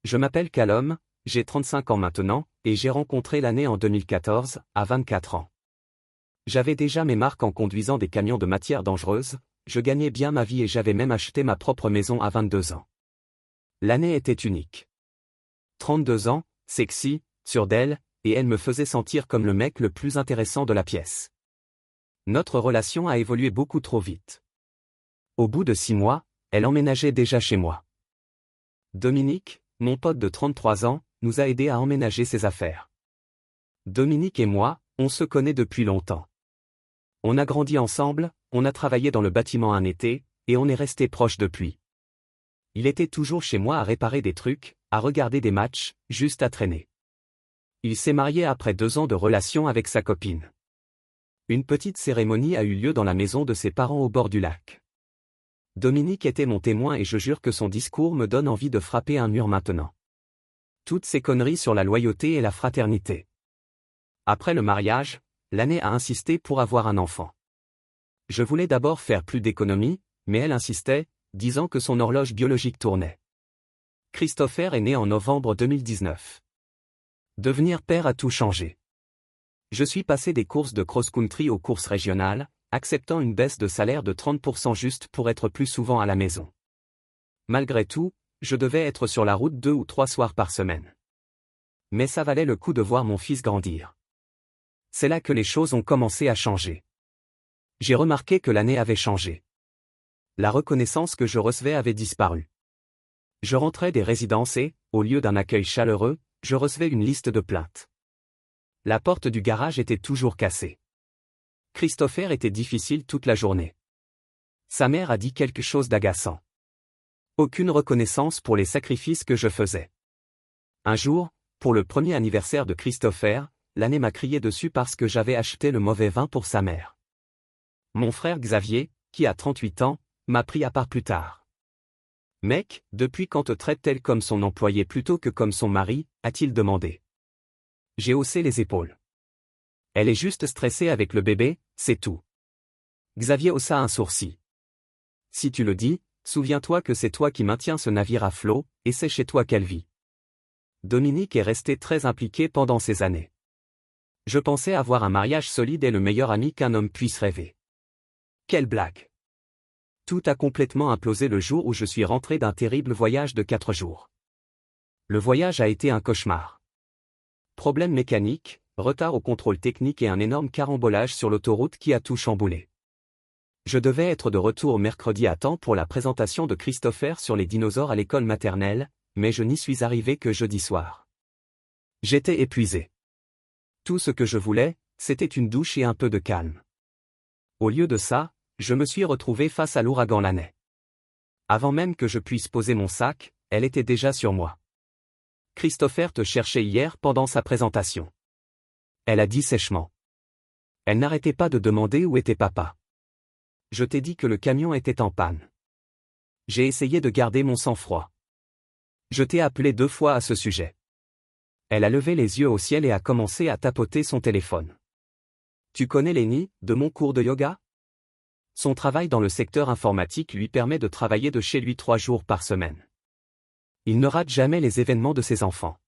Je m'appelle Callum, j'ai 35 ans maintenant, et j'ai rencontré l'année en 2014, à 24 ans. J'avais déjà mes marques en conduisant des camions de matières dangereuses, je gagnais bien ma vie et j'avais même acheté ma propre maison à 22 ans. L'année était unique. 32 ans, sexy, sûre d'elle, et elle me faisait sentir comme le mec le plus intéressant de la pièce. Notre relation a évolué beaucoup trop vite. Au bout de 6 mois, elle emménageait déjà chez moi. Dominique, mon pote de 33 ans, nous a aidés à emménager ses affaires. Dominique et moi, on se connaît depuis longtemps. On a grandi ensemble, on a travaillé dans le bâtiment un été, et on est restés proches depuis. Il était toujours chez moi à réparer des trucs, à regarder des matchs, juste à traîner. Il s'est marié après 2 ans de relation avec sa copine. Une petite cérémonie a eu lieu dans la maison de ses parents au bord du lac. Dominique était mon témoin et je jure que son discours me donne envie de frapper un mur maintenant. Toutes ces conneries sur la loyauté et la fraternité. Après le mariage, l'année a insisté pour avoir un enfant. Je voulais d'abord faire plus d'économies, mais elle insistait, disant que son horloge biologique tournait. Christopher est né en novembre 2019. Devenir père a tout changé. Je suis passé des courses de cross-country aux courses régionales, acceptant une baisse de salaire de 30% juste pour être plus souvent à la maison. Malgré tout, je devais être sur la route 2 ou 3 soirs par semaine. Mais ça valait le coup de voir mon fils grandir. C'est là que les choses ont commencé à changer. J'ai remarqué que l'année avait changé. La reconnaissance que je recevais avait disparu. Je rentrais des résidences et, au lieu d'un accueil chaleureux, je recevais une liste de plaintes. La porte du garage était toujours cassée. Christopher était difficile toute la journée. Sa mère a dit quelque chose d'agaçant. Aucune reconnaissance pour les sacrifices que je faisais. Un jour, pour le premier anniversaire de Christopher, l'année m'a crié dessus parce que j'avais acheté le mauvais vin pour sa mère. Mon frère Xavier, qui a 38 ans, m'a pris à part plus tard. Mec, depuis quand te traite-t-elle comme son employé plutôt que comme son mari, a-t-il demandé. J'ai haussé les épaules. Elle est juste stressée avec le bébé, c'est tout. Xavier haussa un sourcil. Si tu le dis, souviens-toi que c'est toi qui maintiens ce navire à flot, et c'est chez toi qu'elle vit. Dominique est resté très impliqué pendant ces années. Je pensais avoir un mariage solide et le meilleur ami qu'un homme puisse rêver. Quelle blague! Tout a complètement implosé le jour où je suis rentré d'un terrible voyage de 4 jours. Le voyage a été un cauchemar. Problème mécanique, retard au contrôle technique et un énorme carambolage sur l'autoroute qui a tout chamboulé. Je devais être de retour mercredi à temps pour la présentation de Christopher sur les dinosaures à l'école maternelle, mais je n'y suis arrivé que jeudi soir. J'étais épuisé. Tout ce que je voulais, c'était une douche et un peu de calme. Au lieu de ça, je me suis retrouvé face à l'ouragan l'année. Avant même que je puisse poser mon sac, elle était déjà sur moi. Christopher te cherchait hier pendant sa présentation. Elle a dit sèchement. Elle n'arrêtait pas de demander où était papa. Je t'ai dit que le camion était en panne. J'ai essayé de garder mon sang-froid. Je t'ai appelé 2 fois à ce sujet. Elle a levé les yeux au ciel et a commencé à tapoter son téléphone. Tu connais Lenny, de mon cours de yoga? Son travail dans le secteur informatique lui permet de travailler de chez lui 3 jours par semaine. Il ne rate jamais les événements de ses enfants.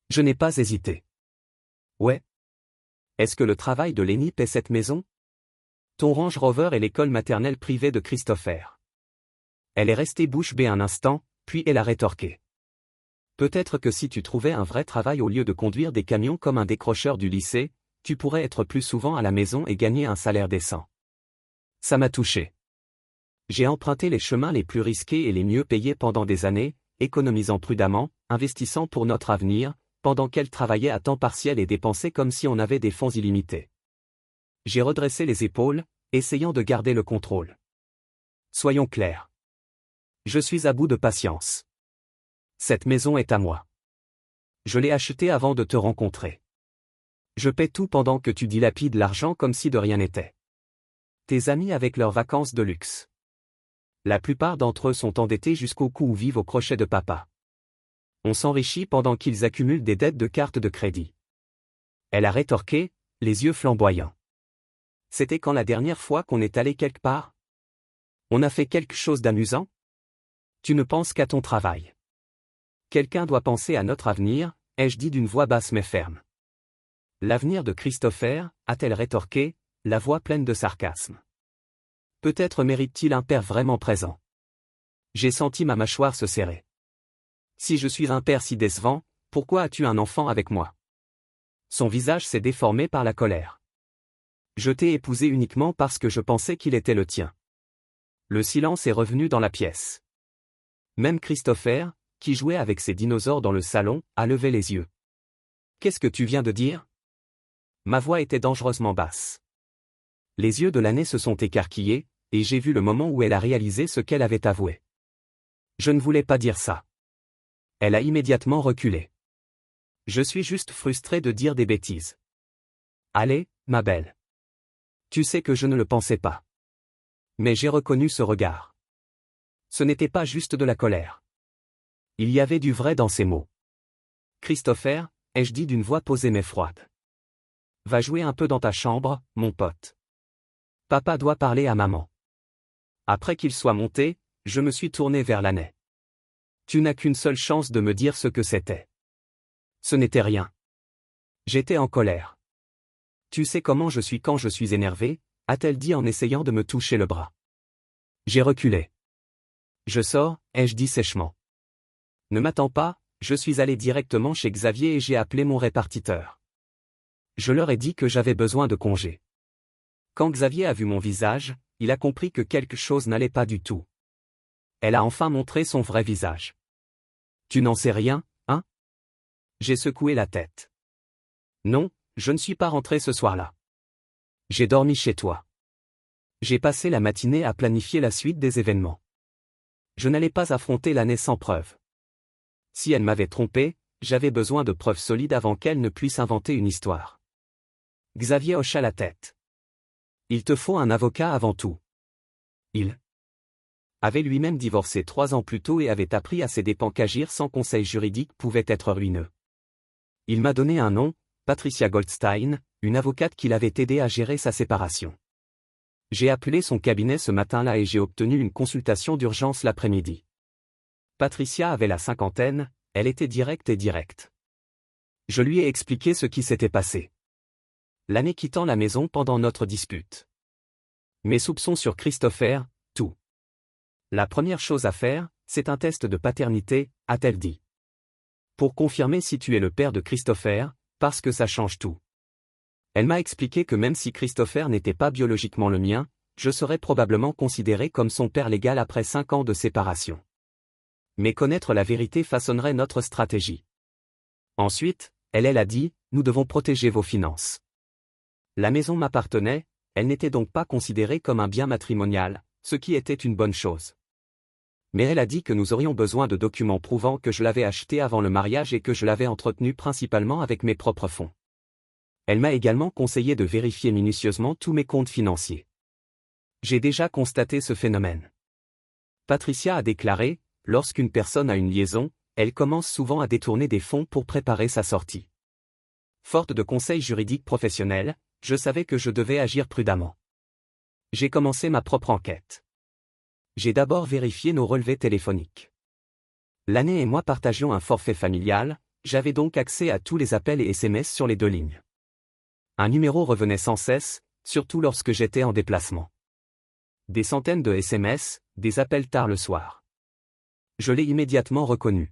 Je n'ai pas hésité. Ouais. Est-ce que le travail de Lenny paie cette maison? Ton Range Rover est l'école maternelle privée de Christopher. Elle est restée bouche bée un instant, puis elle a rétorqué. Peut-être que si tu trouvais un vrai travail au lieu de conduire des camions comme un décrocheur du lycée, tu pourrais être plus souvent à la maison et gagner un salaire décent. Ça m'a touché. J'ai emprunté les chemins les plus risqués et les mieux payés pendant des années, économisant prudemment, investissant pour notre avenir, pendant qu'elle travaillait à temps partiel et dépensait comme si on avait des fonds illimités. J'ai redressé les épaules, essayant de garder le contrôle. Soyons clairs. Je suis à bout de patience. Cette maison est à moi. Je l'ai achetée avant de te rencontrer. Je paie tout pendant que tu dilapides l'argent comme si de rien n'était. Tes amis avec leurs vacances de luxe. La plupart d'entre eux sont endettés jusqu'au cou ou vivent au crochet de papa. On s'enrichit pendant qu'ils accumulent des dettes de cartes de crédit. Elle a rétorqué, les yeux flamboyants. C'était quand la dernière fois qu'on est allé quelque part? On a fait quelque chose d'amusant? Tu ne penses qu'à ton travail. Quelqu'un doit penser à notre avenir, ai-je dit d'une voix basse mais ferme. L'avenir de Christopher, a-t-elle rétorqué, la voix pleine de sarcasme. Peut-être mérite-t-il un père vraiment présent. J'ai senti ma mâchoire se serrer. Si je suis un père si décevant, pourquoi as-tu un enfant avec moi? Son visage s'est déformé par la colère. Je t'ai épousé uniquement parce que je pensais qu'il était le tien. Le silence est revenu dans la pièce. Même Christopher, qui jouait avec ses dinosaures dans le salon, a levé les yeux. Qu'est-ce que tu viens de dire? Ma voix était dangereusement basse. Les yeux de l'année se sont écarquillés, et j'ai vu le moment où elle a réalisé ce qu'elle avait avoué. Je ne voulais pas dire ça. Elle a immédiatement reculé. Je suis juste frustré de dire des bêtises. Allez, ma belle. Tu sais que je ne le pensais pas. Mais j'ai reconnu ce regard. Ce n'était pas juste de la colère. Il y avait du vrai dans ces mots. Christopher, ai-je dit d'une voix posée mais froide. Va jouer un peu dans ta chambre, mon pote. Papa doit parler à maman. Après qu'il soit monté, je me suis tourné vers l'année. Tu n'as qu'une seule chance de me dire ce que c'était. Ce n'était rien. J'étais en colère. Tu sais comment je suis quand je suis énervé, a-t-elle dit en essayant de me toucher le bras. J'ai reculé. Je sors, ai-je dit sèchement. Ne m'attends pas, je suis allé directement chez Xavier et j'ai appelé mon répartiteur. Je leur ai dit que j'avais besoin de congé. Quand Xavier a vu mon visage, il a compris que quelque chose n'allait pas du tout. Elle a enfin montré son vrai visage. Tu n'en sais rien, hein? J'ai secoué la tête. Non, je ne suis pas rentré ce soir-là. J'ai dormi chez toi. J'ai passé la matinée à planifier la suite des événements. Je n'allais pas affronter l'année sans preuve. Si elle m'avait trompé, j'avais besoin de preuves solides avant qu'elle ne puisse inventer une histoire. Xavier hocha la tête. Il te faut un avocat avant tout. Il avait lui-même divorcé 3 ans plus tôt et avait appris à ses dépens qu'agir sans conseil juridique pouvait être ruineux. Il m'a donné un nom, Patricia Goldstein, une avocate qui l'avait aidé à gérer sa séparation. J'ai appelé son cabinet ce matin-là et j'ai obtenu une consultation d'urgence l'après-midi. Patricia avait la cinquantaine, elle était directe. Je lui ai expliqué ce qui s'était passé. L'année quittant la maison pendant notre dispute. Mes soupçons sur Christopher, tout. La première chose à faire, c'est un test de paternité, a-t-elle dit. Pour confirmer si tu es le père de Christopher, parce que ça change tout. Elle m'a expliqué que même si Christopher n'était pas biologiquement le mien, je serais probablement considéré comme son père légal après 5 ans de séparation. Mais connaître la vérité façonnerait notre stratégie. Ensuite, elle a dit, nous devons protéger vos finances. La maison m'appartenait, elle n'était donc pas considérée comme un bien matrimonial, ce qui était une bonne chose. Mais elle a dit que nous aurions besoin de documents prouvant que je l'avais acheté avant le mariage et que je l'avais entretenu principalement avec mes propres fonds. Elle m'a également conseillé de vérifier minutieusement tous mes comptes financiers. J'ai déjà constaté ce phénomène. Patricia a déclaré, lorsqu'une personne a une liaison, elle commence souvent à détourner des fonds pour préparer sa sortie. Forte de conseils juridiques professionnels, je savais que je devais agir prudemment. J'ai commencé ma propre enquête. J'ai d'abord vérifié nos relevés téléphoniques. L'année et moi partagions un forfait familial, j'avais donc accès à tous les appels et SMS sur les 2 lignes. Un numéro revenait sans cesse, surtout lorsque j'étais en déplacement. Des centaines de SMS, des appels tard le soir. Je l'ai immédiatement reconnu.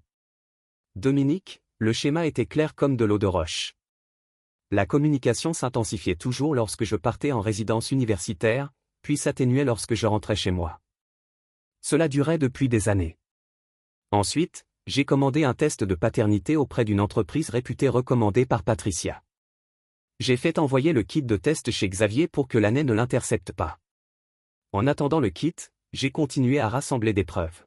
Dominique, le schéma était clair comme de l'eau de roche. La communication s'intensifiait toujours lorsque je partais en résidence universitaire, puis s'atténuait lorsque je rentrais chez moi. Cela durait depuis des années. Ensuite, j'ai commandé un test de paternité auprès d'une entreprise réputée recommandée par Patricia. J'ai fait envoyer le kit de test chez Xavier pour que l'année ne l'intercepte pas. En attendant le kit, j'ai continué à rassembler des preuves.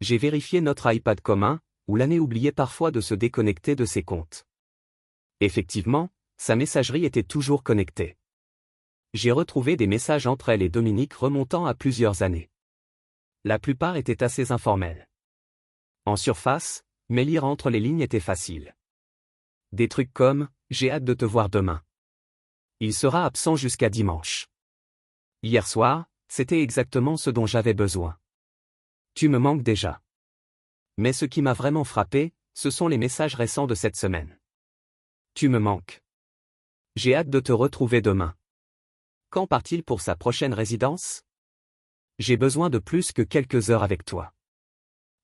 J'ai vérifié notre iPad commun, où l'année oubliait parfois de se déconnecter de ses comptes. Effectivement, sa messagerie était toujours connectée. J'ai retrouvé des messages entre elle et Dominique remontant à plusieurs années. La plupart étaient assez informels. En surface, mais lire entre les lignes était facile. Des trucs comme « J'ai hâte de te voir demain. Il sera absent jusqu'à dimanche. Hier soir, c'était exactement ce dont j'avais besoin. Tu me manques déjà. Mais ce qui m'a vraiment frappé, ce sont les messages récents de cette semaine. Tu me manques. J'ai hâte de te retrouver demain. Quand part-il pour sa prochaine résidence? J'ai besoin de plus que quelques heures avec toi.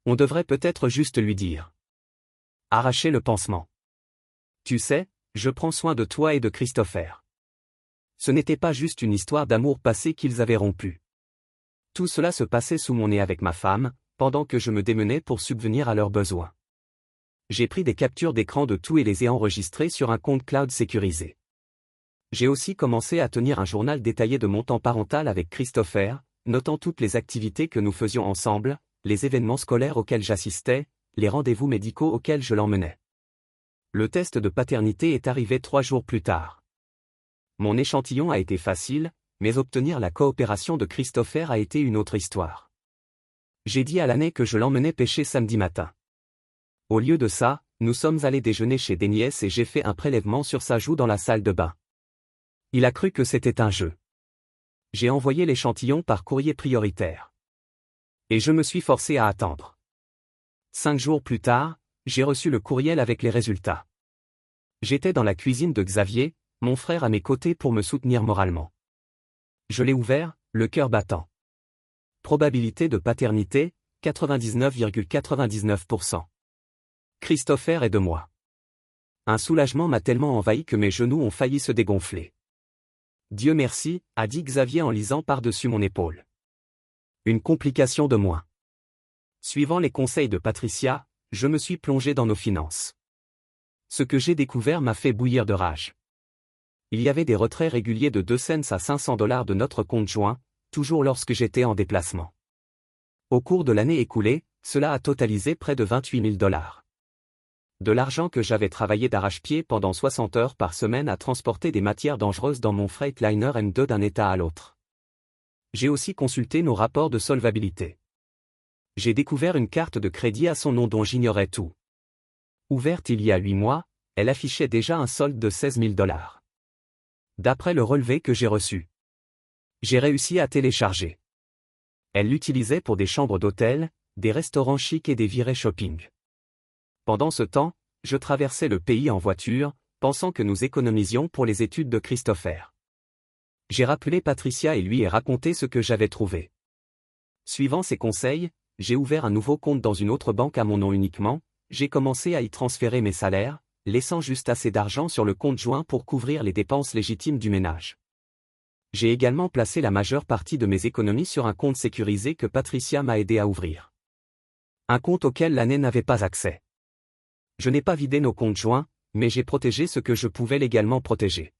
On devrait peut-être juste lui dire. Arracher le pansement. Tu sais, je prends soin de toi et de Christopher. Ce n'était pas juste une histoire d'amour passé qu'ils avaient rompu. Tout cela se passait sous mon nez avec ma femme, pendant que je me démenais pour subvenir à leurs besoins. J'ai pris des captures d'écran de tout et les ai enregistrées sur un compte cloud sécurisé. J'ai aussi commencé à tenir un journal détaillé de mon temps parental avec Christopher, notant toutes les activités que nous faisions ensemble, les événements scolaires auxquels j'assistais, les rendez-vous médicaux auxquels je l'emmenais. Le test de paternité est arrivé 3 jours plus tard. Mon échantillon a été facile, mais obtenir la coopération de Christopher a été une autre histoire. J'ai dit à l'année que je l'emmenais pêcher samedi matin. Au lieu de ça, nous sommes allés déjeuner chez des nièces et j'ai fait un prélèvement sur sa joue dans la salle de bain. Il a cru que c'était un jeu. J'ai envoyé l'échantillon par courrier prioritaire. Et je me suis forcé à attendre. 5 jours plus tard, j'ai reçu le courriel avec les résultats. J'étais dans la cuisine de Xavier, mon frère à mes côtés pour me soutenir moralement. Je l'ai ouvert, le cœur battant. Probabilité de paternité, 99,99%. Christopher est de moi. Un soulagement m'a tellement envahi que mes genoux ont failli se dégonfler. Dieu merci, a dit Xavier en lisant par-dessus mon épaule. Une complication de moins. Suivant les conseils de Patricia, je me suis plongé dans nos finances. Ce que j'ai découvert m'a fait bouillir de rage. Il y avait des retraits réguliers de 2 cents à $500 de notre compte joint, toujours lorsque j'étais en déplacement. Au cours de l'année écoulée, cela a totalisé près de $28 000. De l'argent que j'avais travaillé d'arrache-pied pendant 60 heures par semaine à transporter des matières dangereuses dans mon Freightliner M2 d'un état à l'autre. J'ai aussi consulté nos rapports de solvabilité. J'ai découvert une carte de crédit à son nom dont j'ignorais tout. Ouverte il y a 8 mois, elle affichait déjà un solde de $16 000. D'après le relevé que j'ai reçu. J'ai réussi à télécharger. Elle l'utilisait pour des chambres d'hôtel, des restaurants chics et des virées shopping. Pendant ce temps, je traversais le pays en voiture, pensant que nous économisions pour les études de Christopher. J'ai rappelé Patricia et lui ai raconté ce que j'avais trouvé. Suivant ses conseils, j'ai ouvert un nouveau compte dans une autre banque à mon nom uniquement, j'ai commencé à y transférer mes salaires, laissant juste assez d'argent sur le compte joint pour couvrir les dépenses légitimes du ménage. J'ai également placé la majeure partie de mes économies sur un compte sécurisé que Patricia m'a aidé à ouvrir. Un compte auquel l'année n'avait pas accès. Je n'ai pas vidé nos comptes joints, mais j'ai protégé ce que je pouvais légalement protéger.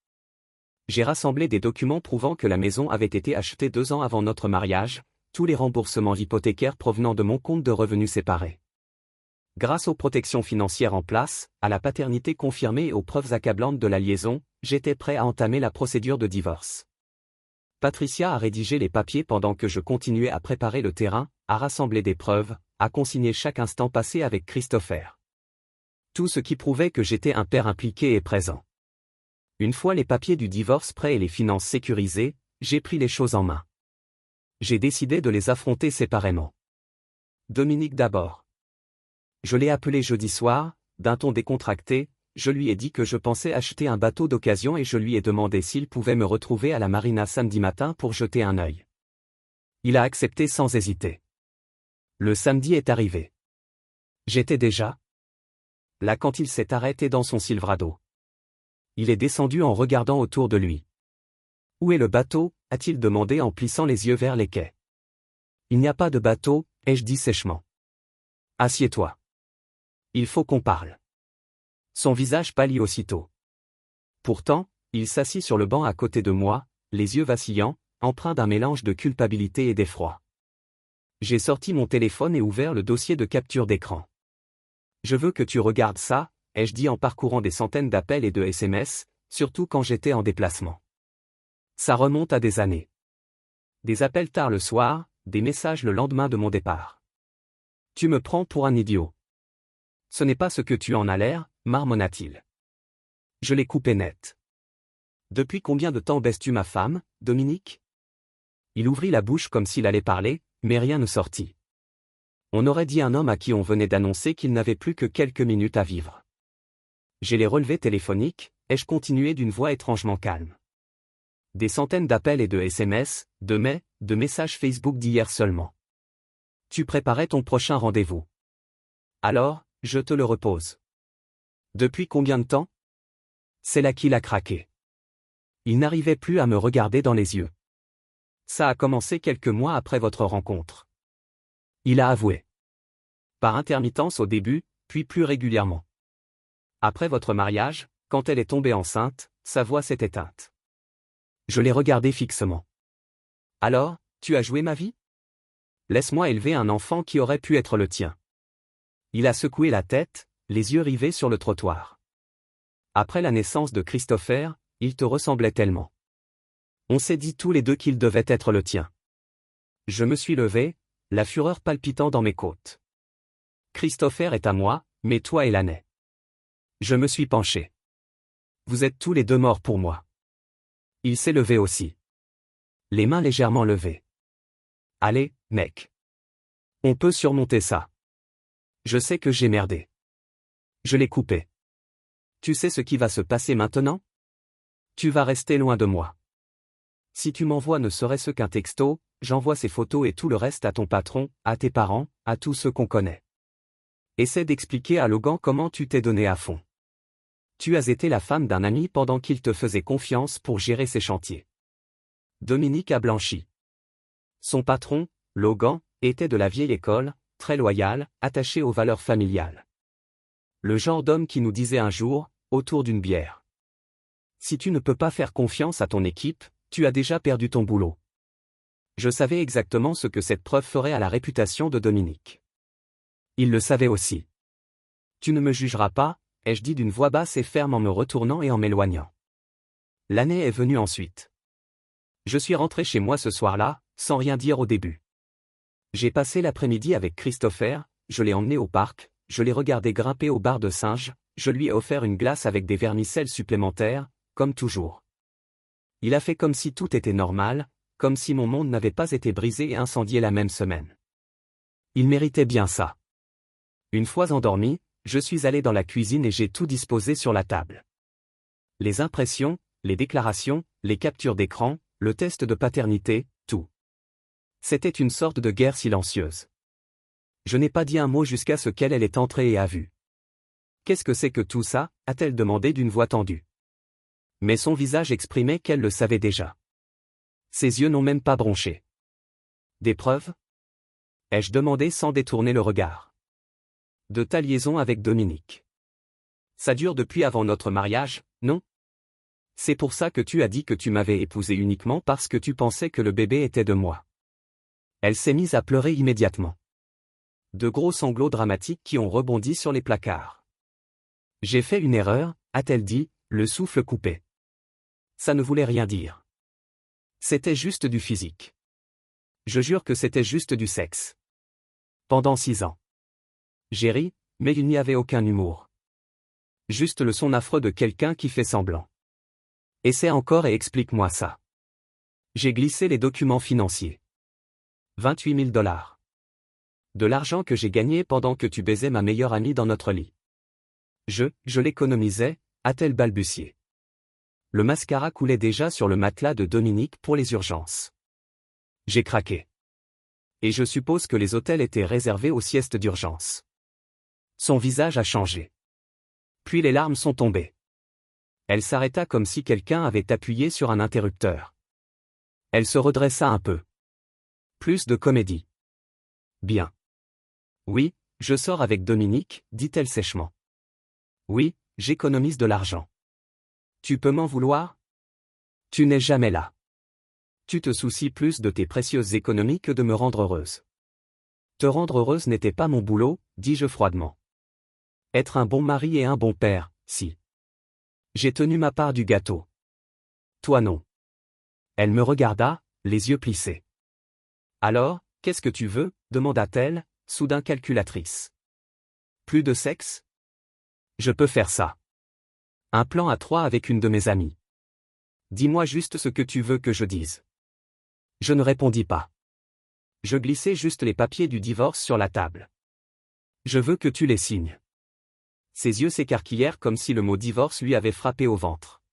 J'ai rassemblé des documents prouvant que la maison avait été achetée 2 ans avant notre mariage, tous les remboursements hypothécaires provenant de mon compte de revenus séparés. Grâce aux protections financières en place, à la paternité confirmée et aux preuves accablantes de la liaison, j'étais prêt à entamer la procédure de divorce. Patricia a rédigé les papiers pendant que je continuais à préparer le terrain, à rassembler des preuves, à consigner chaque instant passé avec Christopher. Tout ce qui prouvait que j'étais un père impliqué et présent. Une fois les papiers du divorce prêts et les finances sécurisées, j'ai pris les choses en main. J'ai décidé de les affronter séparément. Dominique d'abord. Je l'ai appelé jeudi soir, d'un ton décontracté, je lui ai dit que je pensais acheter un bateau d'occasion et je lui ai demandé s'il pouvait me retrouver à la marina samedi matin pour jeter un œil. Il a accepté sans hésiter. Le samedi est arrivé. J'étais déjà là quand il s'est arrêté dans son Silverado. Il est descendu en regardant autour de lui. « Où est le bateau ?» a-t-il demandé en plissant les yeux vers les quais. « Il n'y a pas de bateau », ai-je dit sèchement. « Assieds-toi. Il faut qu'on parle. » Son visage pâlit aussitôt. Pourtant, il s'assit sur le banc à côté de moi, les yeux vacillants, empreints d'un mélange de culpabilité et d'effroi. J'ai sorti mon téléphone et ouvert le dossier de capture d'écran. « Je veux que tu regardes ça », ai-je dit en parcourant des centaines d'appels et de SMS, surtout quand j'étais en déplacement. Ça remonte à des années. Des appels tard le soir, des messages le lendemain de mon départ. Tu me prends pour un idiot. Ce n'est pas ce que tu en as l'air, marmonna-t-il. Je l'ai coupé net. Depuis combien de temps baisses-tu ma femme, Dominique ? Il ouvrit la bouche comme s'il allait parler, mais rien ne sortit. On aurait dit un homme à qui on venait d'annoncer qu'il n'avait plus que quelques minutes à vivre. J'ai les relevés téléphoniques, ai-je continué d'une voix étrangement calme. Des centaines d'appels et de SMS, de mails, de messages Facebook d'hier seulement. Tu préparais ton prochain rendez-vous. Alors, je te le repose. Depuis combien de temps? C'est là qu'il a craqué. Il n'arrivait plus à me regarder dans les yeux. Ça a commencé quelques mois après votre rencontre. Il a avoué. Par intermittence au début, puis plus régulièrement. Après votre mariage, quand elle est tombée enceinte, sa voix s'est éteinte. Je l'ai regardé fixement. Alors, tu as joué ma vie? Laisse-moi élever un enfant qui aurait pu être le tien. Il a secoué la tête, les yeux rivés sur le trottoir. Après la naissance de Christopher, il te ressemblait tellement. On s'est dit tous les deux qu'il devait être le tien. Je me suis levé, la fureur palpitant dans mes côtes. Christopher est à moi, mais toi et l'année. Je me suis penché. Vous êtes tous les deux morts pour moi. Il s'est levé aussi. Les mains légèrement levées. Allez, mec. On peut surmonter ça. Je sais que j'ai merdé. Je l'ai coupé. Tu sais ce qui va se passer maintenant? Tu vas rester loin de moi. Si tu m'envoies ne serait-ce qu'un texto, j'envoie ces photos et tout le reste à ton patron, à tes parents, à tous ceux qu'on connaît. Essaie d'expliquer à Logan comment tu t'es donné à fond. Tu as été la femme d'un ami pendant qu'il te faisait confiance pour gérer ses chantiers. Dominique a blanchi. Son patron, Logan, était de la vieille école, très loyal, attaché aux valeurs familiales. Le genre d'homme qui nous disait un jour, autour d'une bière. Si tu ne peux pas faire confiance à ton équipe, tu as déjà perdu ton boulot. Je savais exactement ce que cette preuve ferait à la réputation de Dominique. Il le savait aussi. Tu ne me jugeras pas, ai-je dit d'une voix basse et ferme en me retournant et en m'éloignant. L'année est venue ensuite. Je suis rentré chez moi ce soir-là, sans rien dire au début. J'ai passé l'après-midi avec Christopher, je l'ai emmené au parc, je l'ai regardé grimper au bar de singe, je lui ai offert une glace avec des vermicelles supplémentaires, comme toujours. Il a fait comme si tout était normal, comme si mon monde n'avait pas été brisé et incendié la même semaine. Il méritait bien ça. Une fois endormi, je suis allé dans la cuisine et j'ai tout disposé sur la table. Les impressions, les déclarations, les captures d'écran, le test de paternité, tout. C'était une sorte de guerre silencieuse. Je n'ai pas dit un mot jusqu'à ce qu'elle est entrée et a vu. Qu'est-ce que c'est que tout ça, a-t-elle demandé d'une voix tendue. Mais son visage exprimait qu'elle le savait déjà. Ses yeux n'ont même pas bronché. Des preuves? Ai-je demandé sans détourner le regard. De ta liaison avec Dominique. Ça dure depuis avant notre mariage, non? C'est pour ça que tu as dit que tu m'avais épousé uniquement parce que tu pensais que le bébé était de moi. Elle s'est mise à pleurer immédiatement. De gros sanglots dramatiques qui ont rebondi sur les placards. J'ai fait une erreur, a-t-elle dit, le souffle coupé. Ça ne voulait rien dire. C'était juste du physique. Je jure que c'était juste du sexe. Pendant 6 ans. J'ai ri, mais il n'y avait aucun humour. Juste le son affreux de quelqu'un qui fait semblant. Essaie encore et explique-moi ça. J'ai glissé les documents financiers. 28 000 $. De l'argent que j'ai gagné pendant que tu baisais ma meilleure amie dans notre lit. Je l'économisais, a-t-elle balbutié. Le mascara coulait déjà sur le matelas de Dominique pour les urgences. J'ai craqué. Et je suppose que les hôtels étaient réservés aux siestes d'urgence. Son visage a changé. Puis les larmes sont tombées. Elle s'arrêta comme si quelqu'un avait appuyé sur un interrupteur. Elle se redressa un peu. Plus de comédie. Bien. Oui, je sors avec Dominique, dit-elle sèchement. Oui, j'économise de l'argent. Tu peux m'en vouloir? Tu n'es jamais là. Tu te soucies plus de tes précieuses économies que de me rendre heureuse. Te rendre heureuse n'était pas mon boulot, dis-je froidement. Être un bon mari et un bon père, si. J'ai tenu ma part du gâteau. Toi non. Elle me regarda, les yeux plissés. Alors, qu'est-ce que tu veux, demanda-t-elle, soudain calculatrice. Plus de sexe? Je peux faire ça. Un plan à 3 avec une de mes amies. Dis-moi juste ce que tu veux que je dise. Je ne répondis pas. Je glissais juste les papiers du divorce sur la table. Je veux que tu les signes. Ses yeux s'écarquillèrent comme si le mot divorce lui avait frappé au ventre.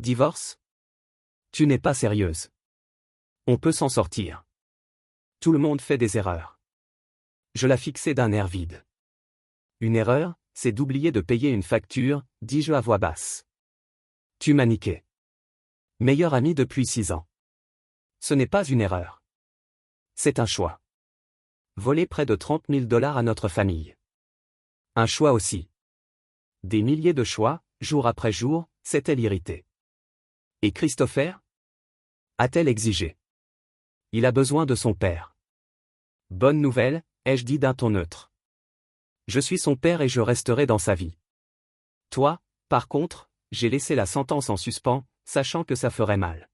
Divorce? Tu n'es pas sérieuse. On peut s'en sortir. Tout le monde fait des erreurs. Je la fixai d'un air vide. Une erreur, c'est d'oublier de payer une facture, dis-je à voix basse. Tu m'as niqué. Meilleur ami depuis 6 ans. Ce n'est pas une erreur. C'est un choix. Voler près de 30 000 $ à notre famille. Un choix aussi. Des milliers de choix, jour après jour, s'est-elle irritée. Et Christopher? A-t-elle exigé? Il a besoin de son père. Bonne nouvelle, ai-je dit d'un ton neutre. Je suis son père et je resterai dans sa vie. Toi, par contre, j'ai laissé la sentence en suspens, sachant que ça ferait mal.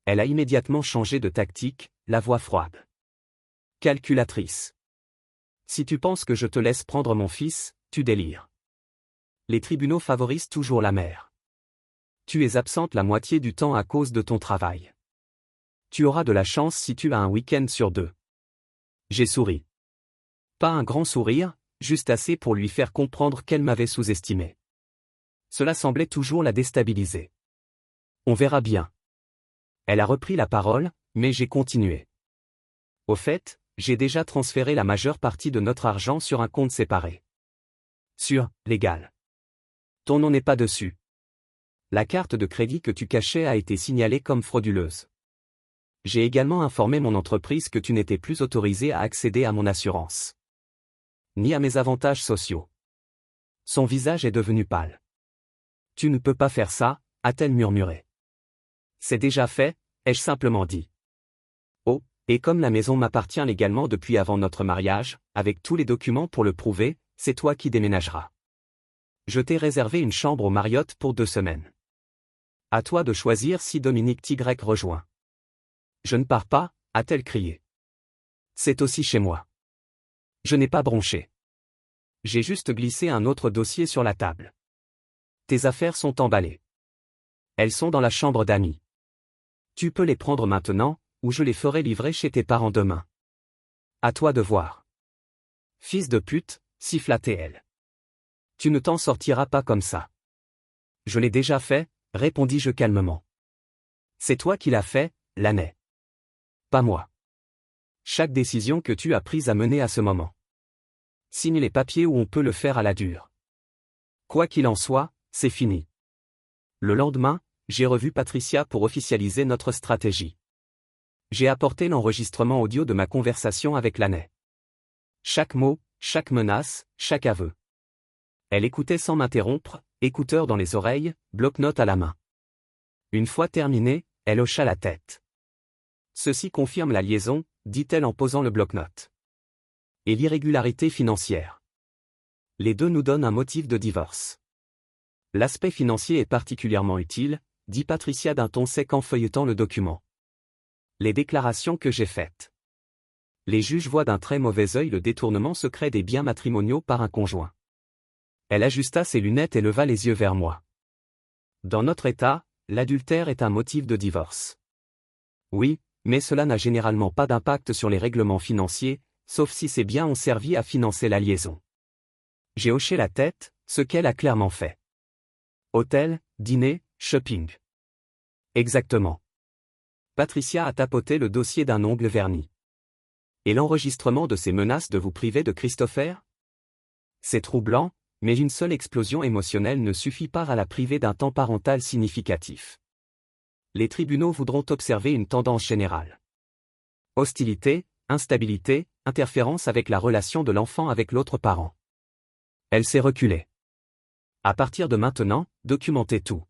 Elle a immédiatement changé de tactique, la voix froide. Calculatrice. Si tu penses que je te laisse prendre mon fils, tu délires. Les tribunaux favorisent toujours la mère. Tu es absente la moitié du temps à cause de ton travail. Tu auras de la chance si tu as un week-end sur 2. J'ai souri. Pas un grand sourire, juste assez pour lui faire comprendre qu'elle m'avait sous-estimé. Cela semblait toujours la déstabiliser. On verra bien. Elle a repris la parole, mais j'ai continué. Au fait, j'ai déjà transféré la majeure partie de notre argent sur un compte séparé. Sur légal. Ton nom n'est pas dessus. La carte de crédit que tu cachais a été signalée comme frauduleuse. J'ai également informé mon entreprise que tu n'étais plus autorisé à accéder à mon assurance. Ni à mes avantages sociaux. Son visage est devenu pâle. Tu ne peux pas faire ça, a-t-elle murmuré. C'est déjà fait, ai-je simplement dit. Oh, et comme la maison m'appartient légalement depuis avant notre mariage, avec tous les documents pour le prouver, c'est toi qui déménageras. Je t'ai réservé une chambre au Marriott pour 2 semaines. À toi de choisir si Dominique Y rejoint. Je ne pars pas, a-t-elle crié. C'est aussi chez moi. Je n'ai pas bronché. J'ai juste glissé un autre dossier sur la table. Tes affaires sont emballées. Elles sont dans la chambre d'amis. Tu peux les prendre maintenant, ou je les ferai livrer chez tes parents demain. À toi de voir. Fils de pute, siffla-t-elle. Tu ne t'en sortiras pas comme ça. Je l'ai déjà fait, répondis-je calmement. C'est toi qui l'as fait, Laney. Pas moi. Chaque décision que tu as prise a mené à ce moment. Signe les papiers ou on peut le faire à la dure. Quoi qu'il en soit, c'est fini. Le lendemain, j'ai revu Patricia pour officialiser notre stratégie. J'ai apporté l'enregistrement audio de ma conversation avec Laney. Chaque mot, chaque menace, chaque aveu. Elle écoutait sans m'interrompre, écouteurs dans les oreilles, bloc-notes à la main. Une fois terminée, elle hocha la tête. Ceci confirme la liaison, dit-elle en posant le bloc-notes. Et l'irrégularité financière. Les deux nous donnent un motif de divorce. L'aspect financier est particulièrement utile, dit Patricia d'un ton sec en feuilletant le document. Les déclarations que j'ai faites. Les juges voient d'un très mauvais œil le détournement secret des biens matrimoniaux par un conjoint. Elle ajusta ses lunettes et leva les yeux vers moi. Dans notre État, l'adultère est un motif de divorce. Oui, mais cela n'a généralement pas d'impact sur les règlements financiers, sauf si ces biens ont servi à financer la liaison. J'ai hoché la tête, ce qu'elle a clairement fait. Hôtel, dîner, shopping. Exactement. Patricia a tapoté le dossier d'un ongle verni. Et l'enregistrement de ces menaces de vous priver de Christopher? C'est troublant, mais une seule explosion émotionnelle ne suffit pas à la priver d'un temps parental significatif. Les tribunaux voudront observer une tendance générale. Hostilité, instabilité, interférence avec la relation de l'enfant avec l'autre parent. Elle s'est reculée. À partir de maintenant, documentez tout.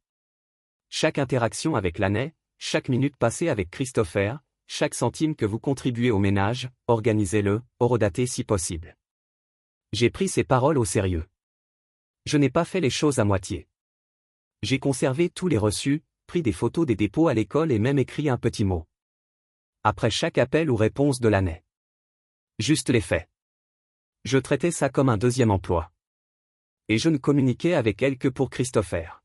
Chaque interaction avec Laney, chaque minute passée avec Christopher, chaque centime que vous contribuez au ménage, organisez-le, horodatez si possible. J'ai pris ces paroles au sérieux. Je n'ai pas fait les choses à moitié. J'ai conservé tous les reçus, pris des photos des dépôts à l'école et même écrit un petit mot. Après chaque appel ou réponse de Laney. Juste les faits. Je traitais ça comme un deuxième emploi. Et je ne communiquais avec elle que pour Christopher.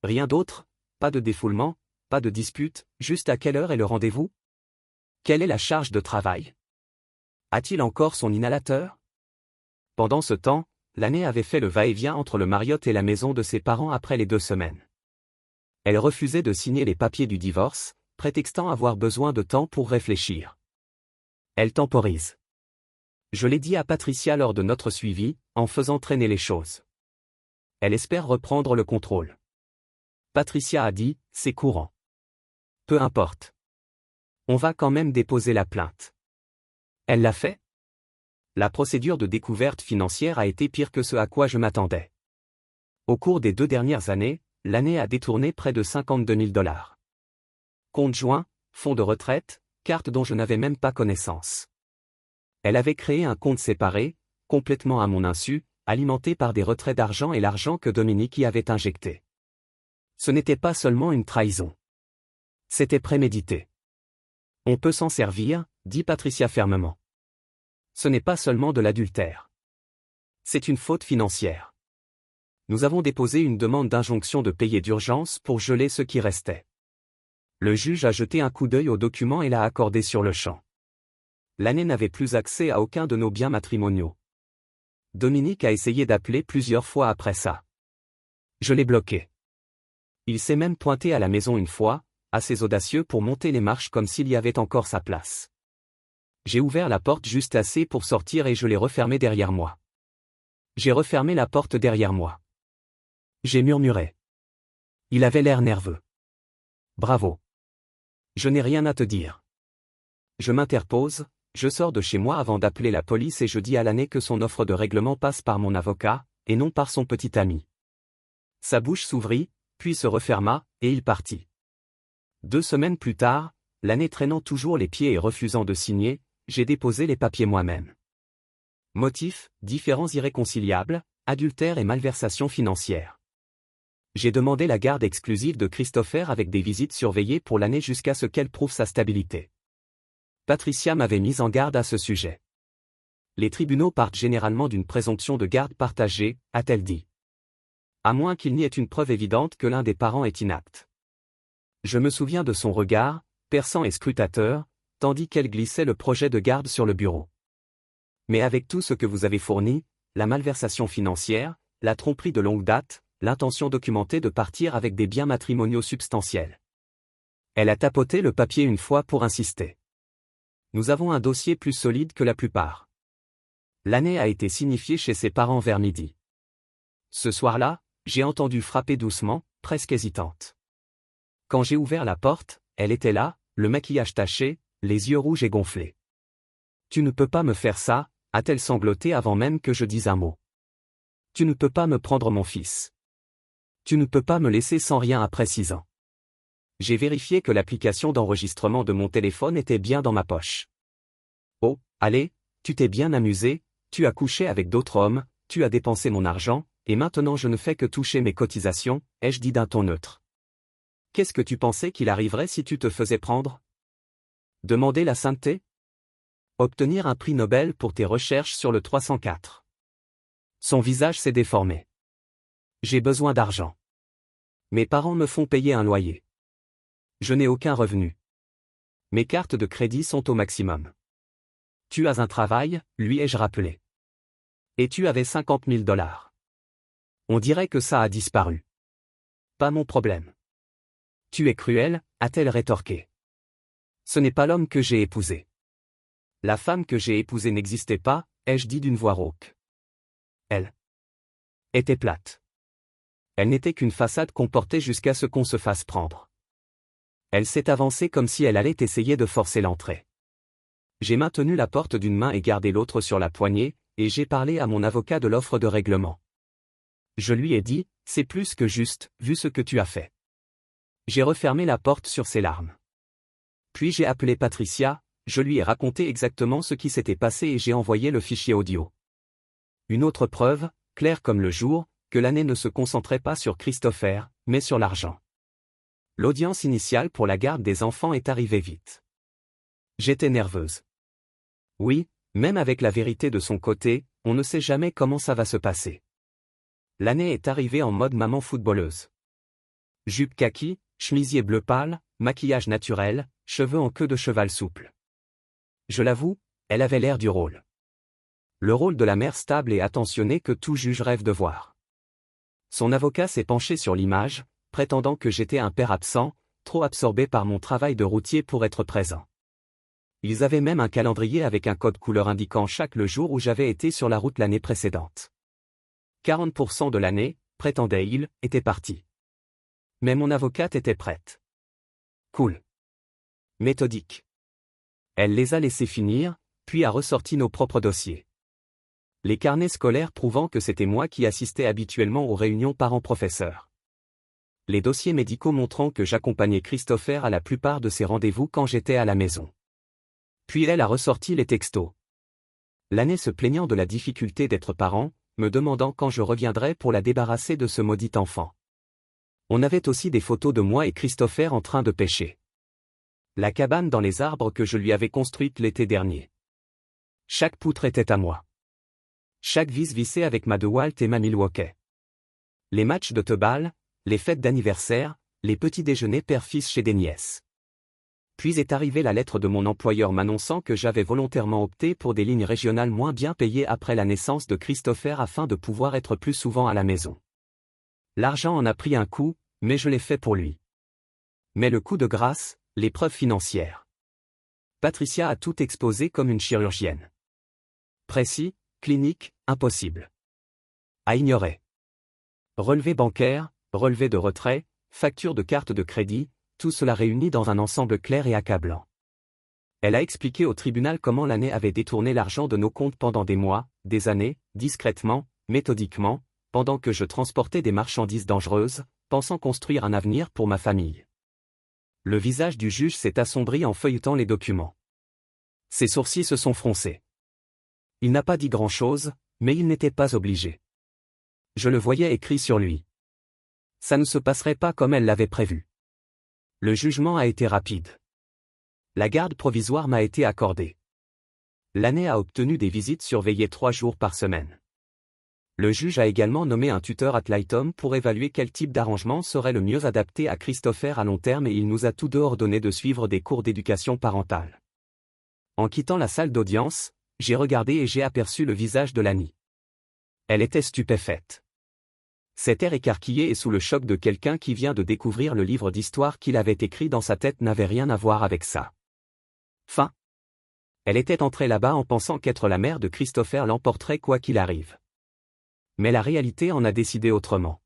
Rien d'autre, pas de défoulement, pas de dispute, juste à quelle heure est le rendez-vous? Quelle est la charge de travail? A-t-il encore son inhalateur? Pendant ce temps, l'année avait fait le va-et-vient entre le Marriott et la maison de ses parents après les 2 semaines. Elle refusait de signer les papiers du divorce, prétextant avoir besoin de temps pour réfléchir. Elle temporise. Je l'ai dit à Patricia lors de notre suivi, en faisant traîner les choses. Elle espère reprendre le contrôle. Patricia a dit, c'est courant. Peu importe. On va quand même déposer la plainte. Elle l'a fait? La procédure de découverte financière a été pire que ce à quoi je m'attendais. Au cours des 2 dernières années, l'année a détourné près de 52 000 $. Compte joint, fonds de retraite, carte dont je n'avais même pas connaissance. Elle avait créé un compte séparé, complètement à mon insu, alimenté par des retraits d'argent et l'argent que Dominique y avait injecté. Ce n'était pas seulement une trahison. C'était prémédité. On peut s'en servir, dit Patricia fermement. Ce n'est pas seulement de l'adultère. C'est une faute financière. Nous avons déposé une demande d'injonction de payer d'urgence pour geler ce qui restait. Le juge a jeté un coup d'œil au document et l'a accordé sur le champ. L'année n'avait plus accès à aucun de nos biens matrimoniaux. Dominique a essayé d'appeler plusieurs fois après ça. Je l'ai bloqué. Il s'est même pointé à la maison une fois, assez audacieux pour monter les marches comme s'il y avait encore sa place. J'ai ouvert la porte juste assez pour sortir et je l'ai refermée derrière moi. J'ai refermé la porte derrière moi. J'ai murmuré. Il avait l'air nerveux. Bravo. Je n'ai rien à te dire. Je m'interpose, je sors de chez moi avant d'appeler la police et je dis à l'année que son offre de règlement passe par mon avocat, et non par son petit ami. Sa bouche s'ouvrit, puis se referma, et il partit. 2 semaines plus tard, l'année traînant toujours les pieds et refusant de signer, j'ai déposé les papiers moi-même. Motif, différends irréconciliables, adultère et malversation financière. J'ai demandé la garde exclusive de Christopher avec des visites surveillées pour l'année jusqu'à ce qu'elle prouve sa stabilité. Patricia m'avait mis en garde à ce sujet. Les tribunaux partent généralement d'une présomption de garde partagée, a-t-elle dit. À moins qu'il n'y ait une preuve évidente que l'un des parents est inapte. Je me souviens de son regard, perçant et scrutateur, tandis qu'elle glissait le projet de garde sur le bureau. Mais avec tout ce que vous avez fourni, la malversation financière, la tromperie de longue date, l'intention documentée de partir avec des biens matrimoniaux substantiels. Elle a tapoté le papier une fois pour insister. Nous avons un dossier plus solide que la plupart. L'année a été signifiée chez ses parents vers midi. Ce soir-là, j'ai entendu frapper doucement, presque hésitante. Quand j'ai ouvert la porte, elle était là, le maquillage taché, les yeux rouges et gonflés. Tu ne peux pas me faire ça, a-t-elle sangloté avant même que je dise un mot. Tu ne peux pas me prendre mon fils. Tu ne peux pas me laisser sans rien après 6 ans. J'ai vérifié que l'application d'enregistrement de mon téléphone était bien dans ma poche. Oh, allez, tu t'es bien amusé, tu as couché avec d'autres hommes, tu as dépensé mon argent, et maintenant je ne fais que toucher mes cotisations, ai-je dit d'un ton neutre. Qu'est-ce que tu pensais qu'il arriverait si tu te faisais prendre? Demander la sainteté? Obtenir un prix Nobel pour tes recherches sur le 304. Son visage s'est déformé. J'ai besoin d'argent. Mes parents me font payer un loyer. Je n'ai aucun revenu. Mes cartes de crédit sont au maximum. Tu as un travail, lui ai-je rappelé. Et tu avais 50 000 $. On dirait que ça a disparu. Pas mon problème. Tu es cruel, a-t-elle rétorqué. Ce n'est pas l'homme que j'ai épousé. La femme que j'ai épousée n'existait pas, ai-je dit d'une voix rauque. Elle était plate. Elle n'était qu'une façade qu'on portait jusqu'à ce qu'on se fasse prendre. Elle s'est avancée comme si elle allait essayer de forcer l'entrée. J'ai maintenu la porte d'une main et gardé l'autre sur la poignée, et j'ai parlé à mon avocat de l'offre de règlement. Je lui ai dit, c'est plus que juste, vu ce que tu as fait. J'ai refermé la porte sur ses larmes. Puis j'ai appelé Patricia, je lui ai raconté exactement ce qui s'était passé et j'ai envoyé le fichier audio. Une autre preuve, claire comme le jour, que l'année ne se concentrait pas sur Christopher, mais sur l'argent. L'audience initiale pour la garde des enfants est arrivée vite. J'étais nerveuse. Oui, même avec la vérité de son côté, on ne sait jamais comment ça va se passer. L'année est arrivée en mode maman footballeuse. Jupe kaki, chemisier bleu pâle, maquillage naturel, cheveux en queue de cheval souple. Je l'avoue, elle avait l'air du rôle. Le rôle de la mère stable et attentionnée que tout juge rêve de voir. Son avocat s'est penché sur l'image, prétendant que j'étais un père absent, trop absorbé par mon travail de routier pour être présent. Ils avaient même un calendrier avec un code couleur indiquant chaque le jour où j'avais été sur la route l'année précédente. 40% de l'année, prétendait-il, était parti. Mais mon avocate était prête. Cool. Méthodique. Elle les a laissés finir, puis a ressorti nos propres dossiers. Les carnets scolaires prouvant que c'était moi qui assistais habituellement aux réunions parents-professeurs. Les dossiers médicaux montrant que j'accompagnais Christopher à la plupart de ses rendez-vous quand j'étais à la maison. Puis elle a ressorti les textos. L'année se plaignant de la difficulté d'être parent, me demandant quand je reviendrais pour la débarrasser de ce maudit enfant. On avait aussi des photos de moi et Christopher en train de pêcher. La cabane dans les arbres que je lui avais construite l'été dernier. Chaque poutre était à moi. Chaque vis vissée avec ma DeWalt et ma Milwaukee. Les matchs de teubal, les fêtes d'anniversaire, les petits déjeuners père-fils chez des nièces. Puis est arrivée la lettre de mon employeur m'annonçant que j'avais volontairement opté pour des lignes régionales moins bien payées après la naissance de Christopher afin de pouvoir être plus souvent à la maison. L'argent en a pris un coup, mais je l'ai fait pour lui. Mais le coup de grâce, l'épreuve financière. Patricia a tout exposé comme une chirurgienne. Précis, clinique, impossible. À ignorer. Relevé bancaire, relevé de retrait, facture de carte de crédit, tout cela réuni dans un ensemble clair et accablant. Elle a expliqué au tribunal comment l'année avait détourné l'argent de nos comptes pendant des mois, des années, discrètement, méthodiquement, pendant que je transportais des marchandises dangereuses, pensant construire un avenir pour ma famille. Le visage du juge s'est assombri en feuilletant les documents. Ses sourcils se sont froncés. Il n'a pas dit grand-chose, mais il n'était pas obligé. Je le voyais écrit sur lui. Ça ne se passerait pas comme elle l'avait prévu. Le jugement a été rapide. La garde provisoire m'a été accordée. L'année a obtenu des visites surveillées 3 jours par semaine. Le juge a également nommé un tuteur ad litem pour évaluer quel type d'arrangement serait le mieux adapté à Christopher à long terme et il nous a tous deux ordonné de suivre des cours d'éducation parentale. En quittant la salle d'audience, j'ai regardé et j'ai aperçu le visage de Lani. Elle était stupéfaite. Cet air écarquillé et sous le choc de quelqu'un qui vient de découvrir le livre d'histoire qu'il avait écrit dans sa tête n'avait rien à voir avec ça. Fin. Elle était entrée là-bas en pensant qu'être la mère de Christopher l'emporterait quoi qu'il arrive. Mais la réalité en a décidé autrement.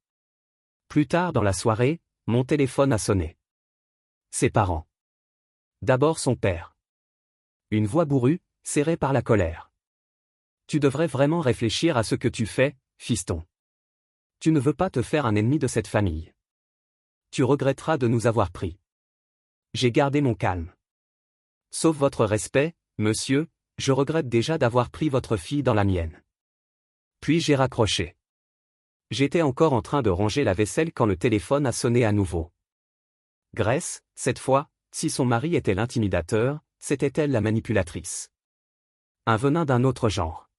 Plus tard dans la soirée, mon téléphone a sonné. Ses parents. D'abord son père. Une voix bourrue, serrée par la colère. Tu devrais vraiment réfléchir à ce que tu fais, fiston. Tu ne veux pas te faire un ennemi de cette famille. Tu regretteras de nous avoir pris. J'ai gardé mon calme. Sauf votre respect, monsieur, je regrette déjà d'avoir pris votre fille dans la mienne. Puis j'ai raccroché. J'étais encore en train de ranger la vaisselle quand le téléphone a sonné à nouveau. Grace, cette fois, si son mari était l'intimidateur, c'était elle la manipulatrice. Un venin d'un autre genre.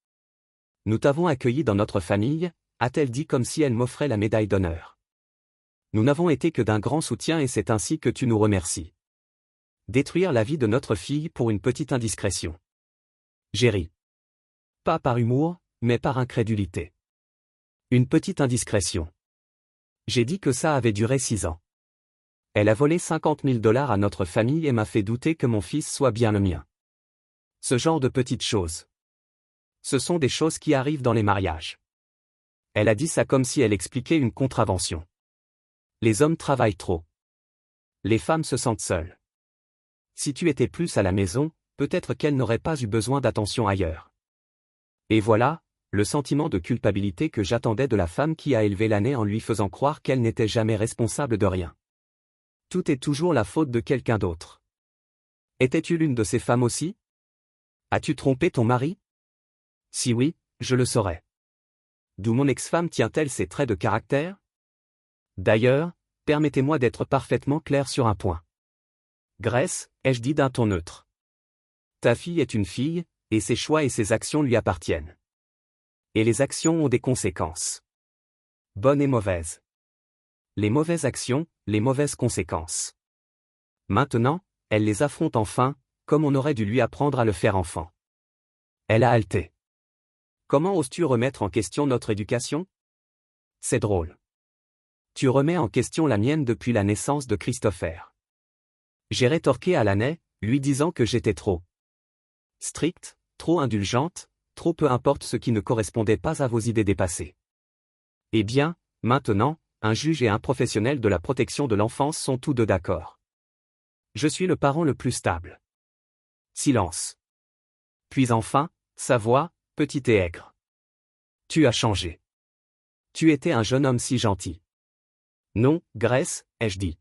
Nous t'avons accueilli dans notre famille, a-t-elle dit comme si elle m'offrait la médaille d'honneur. Nous n'avons été que d'un grand soutien et c'est ainsi que tu nous remercies. Détruire la vie de notre fille pour une petite indiscrétion. J'ai ri. Pas par humour, mais par incrédulité. Une petite indiscrétion. J'ai dit que ça avait duré 6 ans. Elle a volé $50 000 à notre famille et m'a fait douter que mon fils soit bien le mien. Ce genre de petites choses. Ce sont des choses qui arrivent dans les mariages. Elle a dit ça comme si elle expliquait une contravention. Les hommes travaillent trop. Les femmes se sentent seules. Si tu étais plus à la maison, peut-être qu'elle n'aurait pas eu besoin d'attention ailleurs. Et voilà, le sentiment de culpabilité que j'attendais de la femme qui a élevé l'année en lui faisant croire qu'elle n'était jamais responsable de rien. Tout est toujours la faute de quelqu'un d'autre. Étais-tu l'une de ces femmes aussi? As-tu trompé ton mari? Si oui, je le saurais. D'où mon ex-femme tient-elle ses traits de caractère? D'ailleurs, permettez-moi d'être parfaitement clair sur un point. Grace, ai-je dit d'un ton neutre. Ta fille est une fille, et ses choix et ses actions lui appartiennent. Et les actions ont des conséquences. Bonnes et mauvaises. Les mauvaises actions, les mauvaises conséquences. Maintenant, elle les affronte enfin, comme on aurait dû lui apprendre à le faire enfant. Elle a haleté. Comment oses-tu remettre en question notre éducation? C'est drôle. Tu remets en question la mienne depuis la naissance de Christopher. J'ai rétorqué à l'année, lui disant que j'étais trop stricte, trop indulgente, trop peu importe ce qui ne correspondait pas à vos idées dépassées. Eh bien, maintenant, un juge et un professionnel de la protection de l'enfance sont tous deux d'accord. Je suis le parent le plus stable. Silence. Puis enfin, sa voix, petite et aigre. Tu as changé. Tu étais un jeune homme si gentil. Non, Grace, ai-je dit.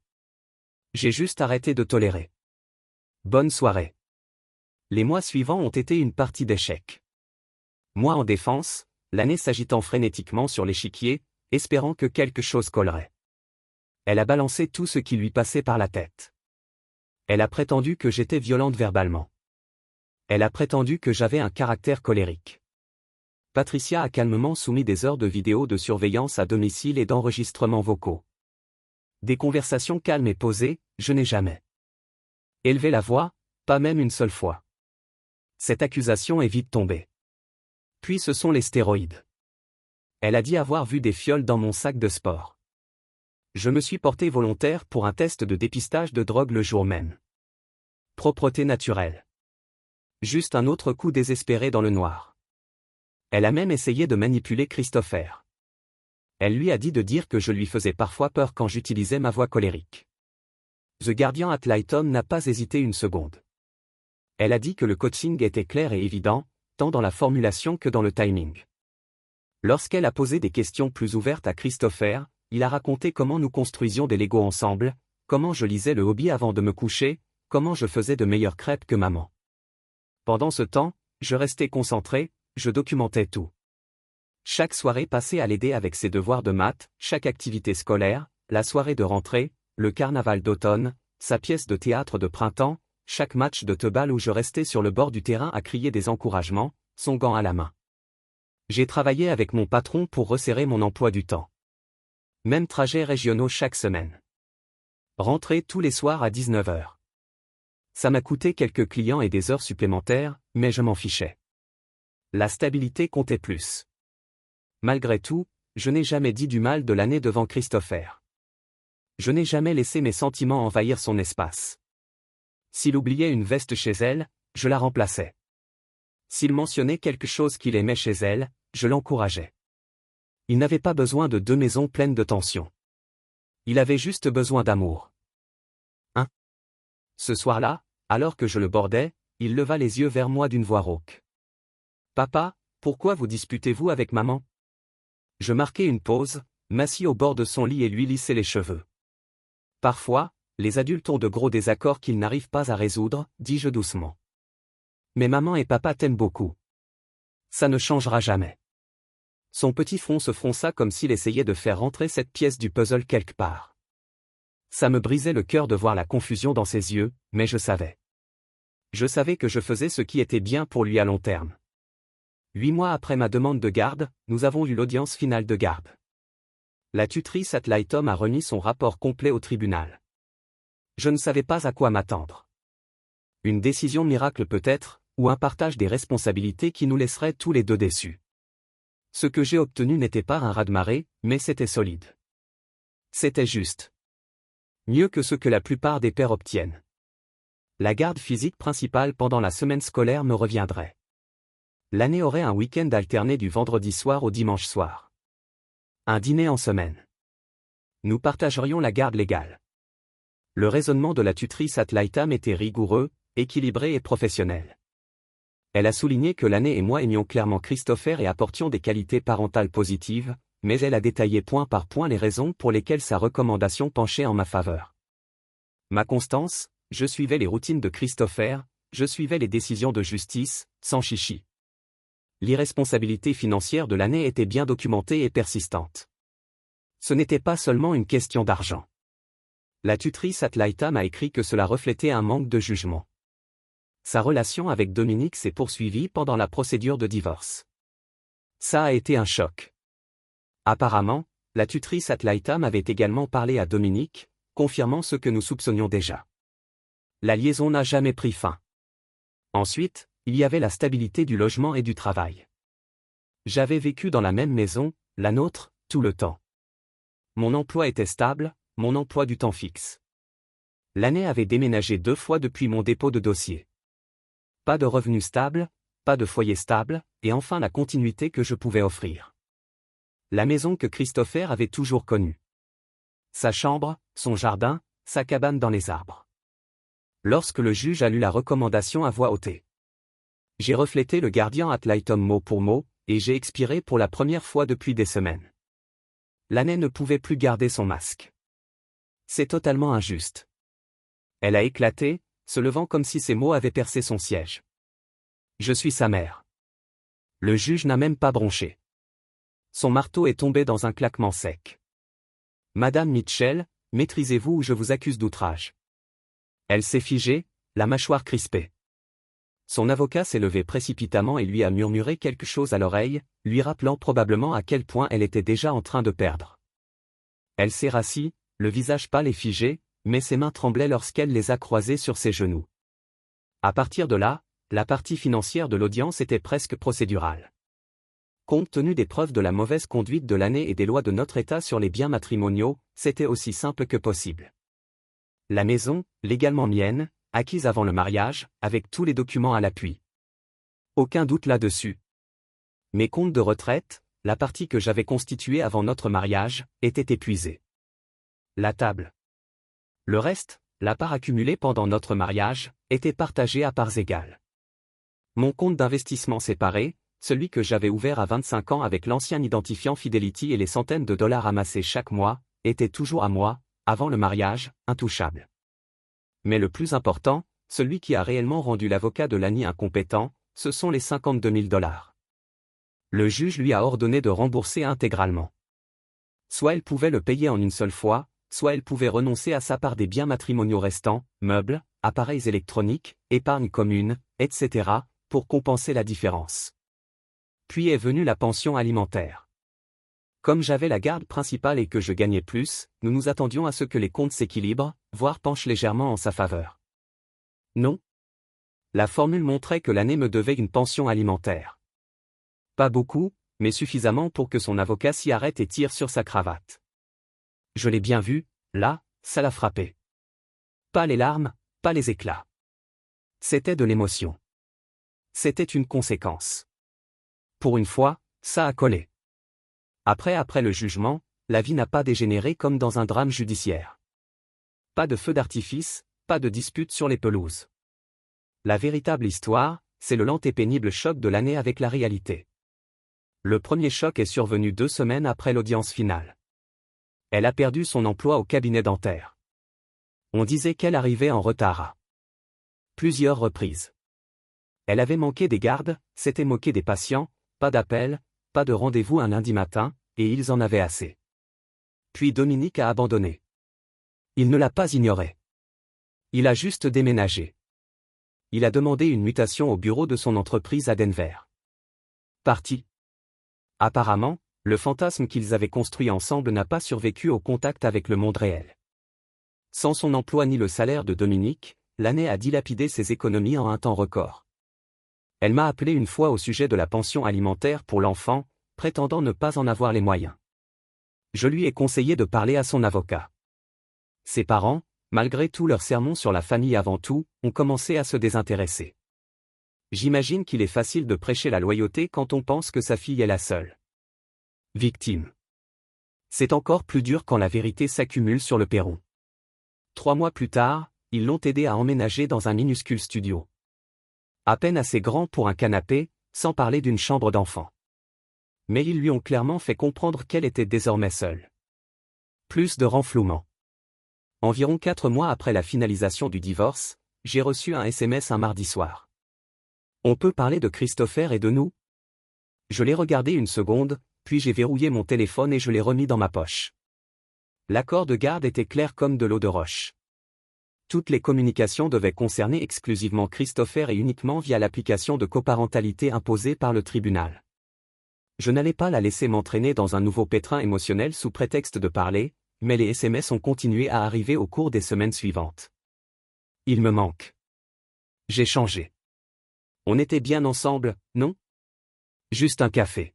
J'ai juste arrêté de tolérer. Bonne soirée. Les mois suivants ont été une partie d'échecs. Moi en défense, l'année s'agitant frénétiquement sur l'échiquier, espérant que quelque chose collerait. Elle a balancé tout ce qui lui passait par la tête. Elle a prétendu que j'étais violente verbalement. Elle a prétendu que j'avais un caractère colérique. Patricia a calmement soumis des heures de vidéos de surveillance à domicile et d'enregistrements vocaux. Des conversations calmes et posées, je n'ai jamais élevé la voix, pas même une seule fois. Cette accusation est vite tombée. Puis ce sont les stéroïdes. Elle a dit avoir vu des fioles dans mon sac de sport. Je me suis porté volontaire pour un test de dépistage de drogue le jour même. Propreté naturelle. Juste un autre coup désespéré dans le noir. Elle a même essayé de manipuler Christopher. Elle lui a dit de dire que je lui faisais parfois peur quand j'utilisais ma voix colérique. The Guardian at Lighton n'a pas hésité une seconde. Elle a dit que le coaching était clair et évident, tant dans la formulation que dans le timing. Lorsqu'elle a posé des questions plus ouvertes à Christopher, il a raconté comment nous construisions des Legos ensemble, comment je lisais le Hobby avant de me coucher, comment je faisais de meilleures crêpes que maman. Pendant ce temps, je restais concentré, je documentais tout. Chaque soirée passée à l'aider avec ses devoirs de maths, chaque activité scolaire, la soirée de rentrée, le carnaval d'automne, sa pièce de théâtre de printemps, chaque match de teubal où je restais sur le bord du terrain à crier des encouragements, son gant à la main. J'ai travaillé avec mon patron pour resserrer mon emploi du temps. Même trajets régionaux chaque semaine. Rentrée tous les soirs à 19h. Ça m'a coûté quelques clients et des heures supplémentaires, mais je m'en fichais. La stabilité comptait plus. Malgré tout, je n'ai jamais dit du mal de l'année devant Christopher. Je n'ai jamais laissé mes sentiments envahir son espace. S'il oubliait une veste chez elle, je la remplaçais. S'il mentionnait quelque chose qu'il aimait chez elle, je l'encourageais. Il n'avait pas besoin de 2 maisons pleines de tension. Il avait juste besoin d'amour. Ce soir-là, alors que je le bordais, il leva les yeux vers moi d'une voix rauque. « Papa, pourquoi vous disputez-vous avec maman ?» Je marquai une pause, m'assis au bord de son lit et lui lissai les cheveux. « Parfois, les adultes ont de gros désaccords qu'ils n'arrivent pas à résoudre, dis-je doucement. Mais maman et papa t'aiment beaucoup. Ça ne changera jamais. » Son petit front se fronça comme s'il essayait de faire rentrer cette pièce du puzzle quelque part. Ça me brisait le cœur de voir la confusion dans ses yeux, mais je savais. Je savais que je faisais ce qui était bien pour lui à long terme. 8 mois après ma demande de garde, nous avons eu l'audience finale de garde. La tutrice at Lighton a remis son rapport complet au tribunal. Je ne savais pas à quoi m'attendre. Une décision miracle peut-être, ou un partage des responsabilités qui nous laisserait tous les deux déçus. Ce que j'ai obtenu n'était pas un raz-de-marée, mais c'était solide. C'était juste. Mieux que ce que la plupart des pères obtiennent. La garde physique principale pendant la semaine scolaire me reviendrait. L'année aurait un week-end alterné du vendredi soir au dimanche soir. Un dîner en semaine. Nous partagerions la garde légale. Le raisonnement de la tutrice at Lighton était rigoureux, équilibré et professionnel. Elle a souligné que l'année et moi aimions clairement Christopher et apportions des qualités parentales positives, mais elle a détaillé point par point les raisons pour lesquelles sa recommandation penchait en ma faveur. Ma constance, je suivais les routines de Christopher, je suivais les décisions de justice, sans chichi. L'irresponsabilité financière de l'année était bien documentée et persistante. Ce n'était pas seulement une question d'argent. La tutrice at Lighton a écrit que cela reflétait un manque de jugement. Sa relation avec Dominique s'est poursuivie pendant la procédure de divorce. Ça a été un choc. Apparemment, la tutrice at Lighton avait également parlé à Dominique, confirmant ce que nous soupçonnions déjà. La liaison n'a jamais pris fin. Ensuite, il y avait la stabilité du logement et du travail. J'avais vécu dans la même maison, la nôtre, tout le temps. Mon emploi était stable, mon emploi du temps fixe. L'année avait déménagé 2 fois depuis mon dépôt de dossier. Pas de revenus stables, pas de foyer stable, et enfin la continuité que je pouvais offrir. La maison que Christopher avait toujours connue. Sa chambre, son jardin, sa cabane dans les arbres. Lorsque le juge a lu la recommandation à voix haute, j'ai reflété le gardien ad litem mot pour mot, et j'ai expiré pour la première fois depuis des semaines. L'année ne pouvait plus garder son masque. C'est totalement injuste. Elle a éclaté, se levant comme si ses mots avaient percé son siège. Je suis sa mère. Le juge n'a même pas bronché. Son marteau est tombé dans un claquement sec. Madame Mitchell, maîtrisez-vous ou je vous accuse d'outrage. Elle s'est figée, la mâchoire crispée. Son avocat s'est levé précipitamment et lui a murmuré quelque chose à l'oreille, lui rappelant probablement à quel point elle était déjà en train de perdre. Elle s'est rassie, le visage pâle et figé, mais ses mains tremblaient lorsqu'elle les a croisées sur ses genoux. À partir de là, la partie financière de l'audience était presque procédurale. Compte tenu des preuves de la mauvaise conduite de l'année et des lois de notre État sur les biens matrimoniaux, c'était aussi simple que possible. La maison, légalement mienne, acquise avant le mariage, avec tous les documents à l'appui. Aucun doute là-dessus. Mes comptes de retraite, la partie que j'avais constituée avant notre mariage, étaient épuisés. La table. Le reste, la part accumulée pendant notre mariage, était partagée à parts égales. Mon compte d'investissement séparé, celui que j'avais ouvert à 25 ans avec l'ancien identifiant Fidelity et les centaines de dollars amassés chaque mois, était toujours à moi, avant le mariage, intouchable. Mais le plus important, celui qui a réellement rendu l'avocat de Lani incompétent, ce sont les 52 000 $. Le juge lui a ordonné de rembourser intégralement. Soit elle pouvait le payer en une seule fois, soit elle pouvait renoncer à sa part des biens matrimoniaux restants, meubles, appareils électroniques, épargne commune, etc., pour compenser la différence. Puis est venue la pension alimentaire. Comme j'avais la garde principale et que je gagnais plus, nous nous attendions à ce que les comptes s'équilibrent, voire penchent légèrement en sa faveur. Non. La formule montrait que l'année me devait une pension alimentaire. Pas beaucoup, mais suffisamment pour que son avocat s'y arrête et tire sur sa cravate. Je l'ai bien vu, là, ça l'a frappé. Pas les larmes, pas les éclats. C'était de l'émotion. C'était une conséquence. Pour une fois, ça a collé. Après le jugement, la vie n'a pas dégénéré comme dans un drame judiciaire. Pas de feu d'artifice, pas de dispute sur les pelouses. La véritable histoire, c'est le lent et pénible choc de l'année avec la réalité. Le premier choc est survenu 2 semaines après l'audience finale. Elle a perdu son emploi au cabinet dentaire. On disait qu'elle arrivait en retard à plusieurs reprises. Elle avait manqué des gardes, s'était moquée des patients, pas d'appel, pas de rendez-vous un lundi matin, et ils en avaient assez. Puis Dominique a abandonné. Il ne l'a pas ignoré. Il a juste déménagé. Il a demandé une mutation au bureau de son entreprise à Denver. Parti. Apparemment, le fantasme qu'ils avaient construit ensemble n'a pas survécu au contact avec le monde réel. Sans son emploi ni le salaire de Dominique, l'année a dilapidé ses économies en un temps record. Elle m'a appelé une fois au sujet de la pension alimentaire pour l'enfant, prétendant ne pas en avoir les moyens. Je lui ai conseillé de parler à son avocat. Ses parents, malgré tous leurs sermons sur la famille avant tout, ont commencé à se désintéresser. J'imagine qu'il est facile de prêcher la loyauté quand on pense que sa fille est la seule victime. C'est encore plus dur quand la vérité s'accumule sur le perron. 3 mois plus tard, ils l'ont aidé à emménager dans un minuscule studio. À peine assez grand pour un canapé, sans parler d'une chambre d'enfant. Mais ils lui ont clairement fait comprendre qu'elle était désormais seule. Plus de renflouement. Environ 4 mois après la finalisation du divorce, j'ai reçu un SMS un mardi soir. On peut parler de Christopher et de nous? Je l'ai regardé une seconde, puis j'ai verrouillé mon téléphone et je l'ai remis dans ma poche. L'accord de garde était clair comme de l'eau de roche. Toutes les communications devaient concerner exclusivement Christopher et uniquement via l'application de coparentalité imposée par le tribunal. Je n'allais pas la laisser m'entraîner dans un nouveau pétrin émotionnel sous prétexte de parler, mais les SMS ont continué à arriver au cours des semaines suivantes. Il me manque. J'ai changé. On était bien ensemble, non? Juste un café.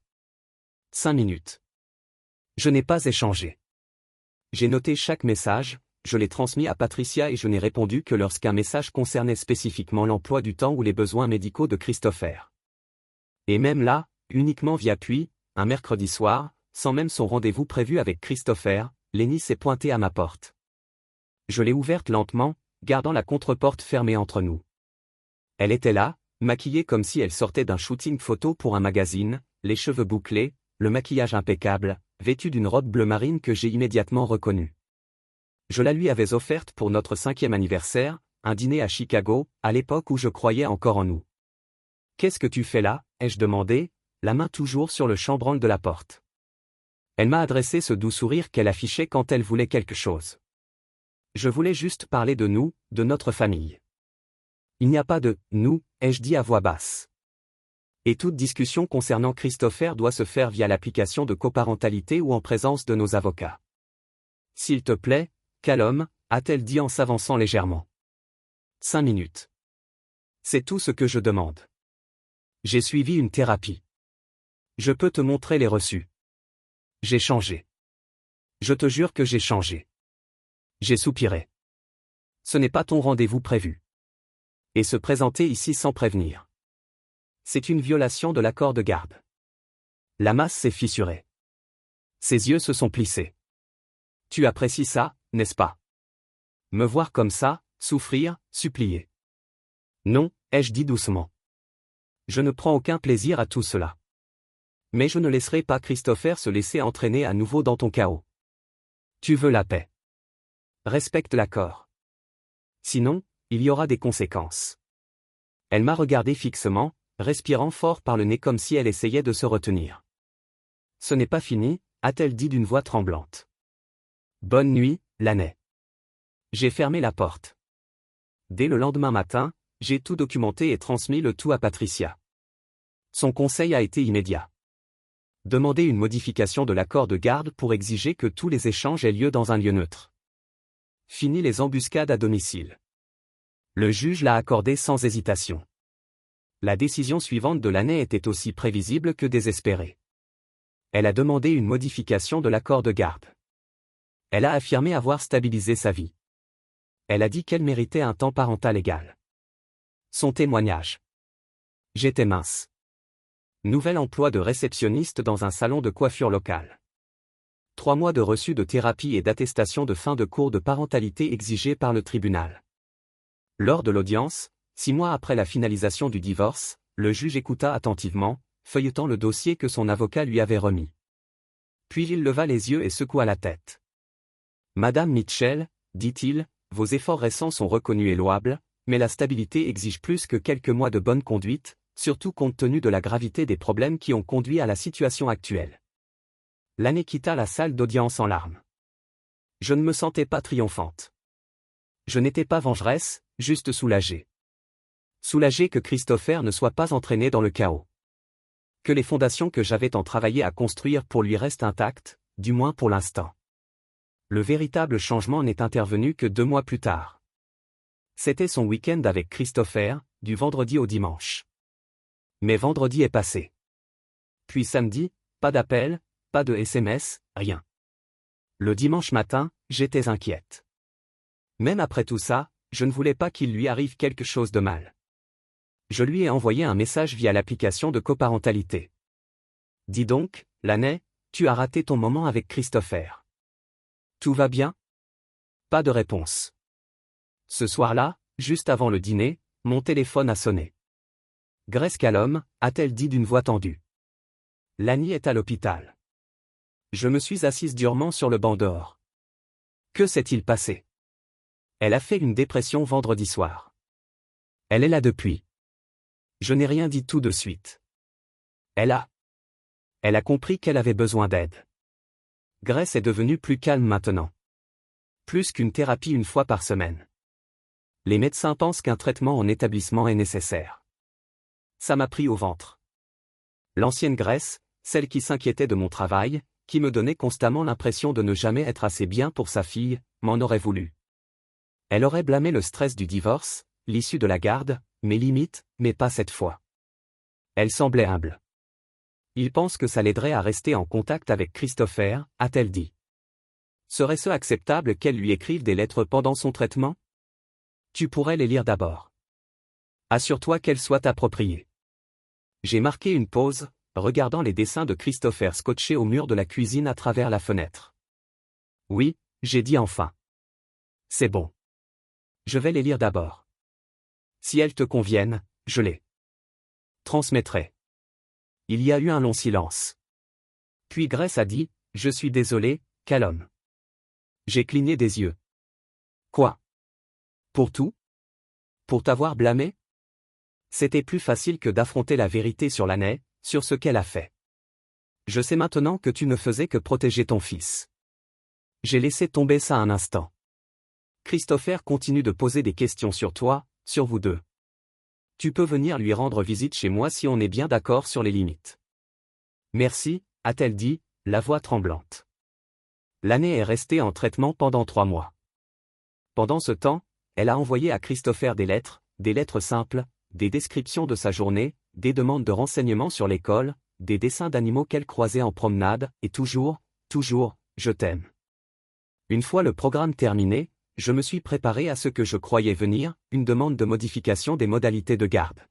5 minutes. Je n'ai pas échangé. J'ai noté chaque message, je l'ai transmis à Patricia et je n'ai répondu que lorsqu'un message concernait spécifiquement l'emploi du temps ou les besoins médicaux de Christopher. Et même là, uniquement via puis, un mercredi soir, sans même son rendez-vous prévu avec Christopher, Lenny s'est pointée à ma porte. Je l'ai ouverte lentement, gardant la contre-porte fermée entre nous. Elle était là, maquillée comme si elle sortait d'un shooting photo pour un magazine, les cheveux bouclés, le maquillage impeccable, vêtue d'une robe bleu marine que j'ai immédiatement reconnue. Je la lui avais offerte pour notre 5e anniversaire, un dîner à Chicago, à l'époque où je croyais encore en nous. « Qu'est-ce que tu fais là ?» ai-je demandé, la main toujours sur le chambranle de la porte. Elle m'a adressé ce doux sourire qu'elle affichait quand elle voulait quelque chose. Je voulais juste parler de nous, de notre famille. Il n'y a pas de « nous », ai-je dit à voix basse. Et toute discussion concernant Christopher doit se faire via l'application de coparentalité ou en présence de nos avocats. S'il te plaît, calme, a-t-elle dit en s'avançant légèrement. 5 minutes. C'est tout ce que je demande. J'ai suivi une thérapie. Je peux te montrer les reçus. J'ai changé. Je te jure que j'ai changé. J'ai soupiré. Ce n'est pas ton rendez-vous prévu. Et se présenter ici sans prévenir. C'est une violation de l'accord de garde. La masse s'est fissurée. Ses yeux se sont plissés. Tu apprécies ça, n'est-ce pas? Me voir comme ça, souffrir, supplier. Non, ai-je dit doucement. Je ne prends aucun plaisir à tout cela. Mais je ne laisserai pas Christopher se laisser entraîner à nouveau dans ton chaos. Tu veux la paix. Respecte l'accord. Sinon, il y aura des conséquences. Elle m'a regardé fixement, respirant fort par le nez comme si elle essayait de se retenir. Ce n'est pas fini, a-t-elle dit d'une voix tremblante. Bonne nuit, Laney. J'ai fermé la porte. Dès le lendemain matin, j'ai tout documenté et transmis le tout à Patricia. Son conseil a été immédiat. Demander une modification de l'accord de garde pour exiger que tous les échanges aient lieu dans un lieu neutre. Fini les embuscades à domicile. Le juge l'a accordé sans hésitation. La décision suivante de l'année était aussi prévisible que désespérée. Elle a demandé une modification de l'accord de garde. Elle a affirmé avoir stabilisé sa vie. Elle a dit qu'elle méritait un temps parental égal. Son témoignage. J'étais mince. Nouvel emploi de réceptionniste dans un salon de coiffure local. 3 mois de reçu de thérapie et d'attestation de fin de cours de parentalité exigés par le tribunal. Lors de l'audience, 6 mois après la finalisation du divorce, le juge écouta attentivement, feuilletant le dossier que son avocat lui avait remis. Puis il leva les yeux et secoua la tête. « Madame Mitchell, dit-il, vos efforts récents sont reconnus et louables, mais la stabilité exige plus que quelques mois de bonne conduite, surtout compte tenu de la gravité des problèmes qui ont conduit à la situation actuelle. » Laney quitta la salle d'audience en larmes. Je ne me sentais pas triomphante. Je n'étais pas vengeresse, juste soulagée. Soulagée que Christopher ne soit pas entraîné dans le chaos. Que les fondations que j'avais tant travaillé à construire pour lui restent intactes, du moins pour l'instant. Le véritable changement n'est intervenu que 2 mois plus tard. C'était son week-end avec Christopher, du vendredi au dimanche. Mais vendredi est passé. Puis samedi, pas d'appel, pas de SMS, rien. Le dimanche matin, j'étais inquiète. Même après tout ça, je ne voulais pas qu'il lui arrive quelque chose de mal. Je lui ai envoyé un message via l'application de coparentalité. Dis donc, Laney, tu as raté ton moment avec Christopher. Tout va bien? Pas de réponse. Ce soir-là, juste avant le dîner, mon téléphone a sonné. Grace Callum, a-t-elle dit d'une voix tendue. Laney est à l'hôpital. Je me suis assise durement sur le banc dehors. Que s'est-il passé? Elle a fait une dépression vendredi soir. Elle est là depuis. Je n'ai rien dit tout de suite. Elle a compris qu'elle avait besoin d'aide. Grace est devenue plus calme maintenant. Plus qu'une thérapie 1 fois par semaine. Les médecins pensent qu'un traitement en établissement est nécessaire. Ça m'a pris au ventre. L'ancienne Grace, celle qui s'inquiétait de mon travail, qui me donnait constamment l'impression de ne jamais être assez bien pour sa fille, m'en aurait voulu. Elle aurait blâmé le stress du divorce, l'issue de la garde, mes limites, mais pas cette fois. Elle semblait humble. Il pense que ça l'aiderait à rester en contact avec Christopher, a-t-elle dit. Serait-ce acceptable qu'elle lui écrive des lettres pendant son traitement? Tu pourrais les lire d'abord. Assure-toi qu'elles soient appropriées. J'ai marqué une pause, regardant les dessins de Christopher scotchés au mur de la cuisine à travers la fenêtre. Oui, j'ai dit enfin. C'est bon. Je vais les lire d'abord. Si elles te conviennent, je les transmettrai. Il y a eu un long silence. Puis Grace a dit, je suis désolé, Callum. J'ai cligné des yeux. Quoi? Pour tout? Pour t'avoir blâmé? C'était plus facile que d'affronter la vérité sur l'année, sur ce qu'elle a fait. Je sais maintenant que tu ne faisais que protéger ton fils. J'ai laissé tomber ça un instant. Christopher continue de poser des questions sur toi, sur vous deux. Tu peux venir lui rendre visite chez moi si on est bien d'accord sur les limites. Merci, a-t-elle dit, la voix tremblante. L'année est restée en traitement pendant 3 mois. Pendant ce temps, elle a envoyé à Christopher des lettres simples, des descriptions de sa journée, des demandes de renseignements sur l'école, des dessins d'animaux qu'elle croisait en promenade, et toujours, je t'aime. Une fois le programme terminé, je me suis préparé à ce que je croyais venir, une demande de modification des modalités de garde.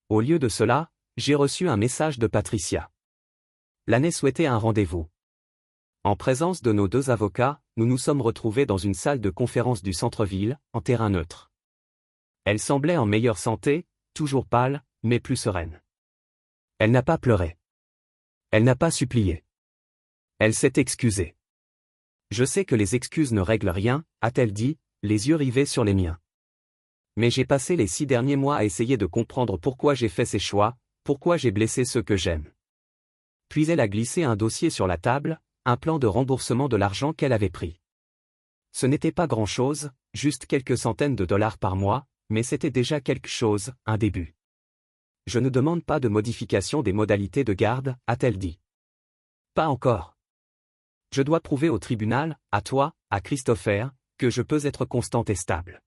Au lieu de cela, j'ai reçu un message de Patricia. L'année souhaitait un rendez-vous. En présence de nos 2 avocats, nous nous sommes retrouvés dans une salle de conférence du centre-ville, en terrain neutre. Elle semblait en meilleure santé, toujours pâle, mais plus sereine. Elle n'a pas pleuré. Elle n'a pas supplié. Elle s'est excusée. Je sais que les excuses ne règlent rien, a-t-elle dit, les yeux rivés sur les miens. Mais j'ai passé les 6 derniers mois à essayer de comprendre pourquoi j'ai fait ces choix, pourquoi j'ai blessé ceux que j'aime. Puis elle a glissé un dossier sur la table, un plan de remboursement de l'argent qu'elle avait pris. Ce n'était pas grand-chose, juste quelques centaines de dollars par mois, mais c'était déjà quelque chose, un début. Je ne demande pas de modification des modalités de garde, a-t-elle dit. Pas encore. Je dois prouver au tribunal, à toi, à Christopher, que je peux être constante et stable.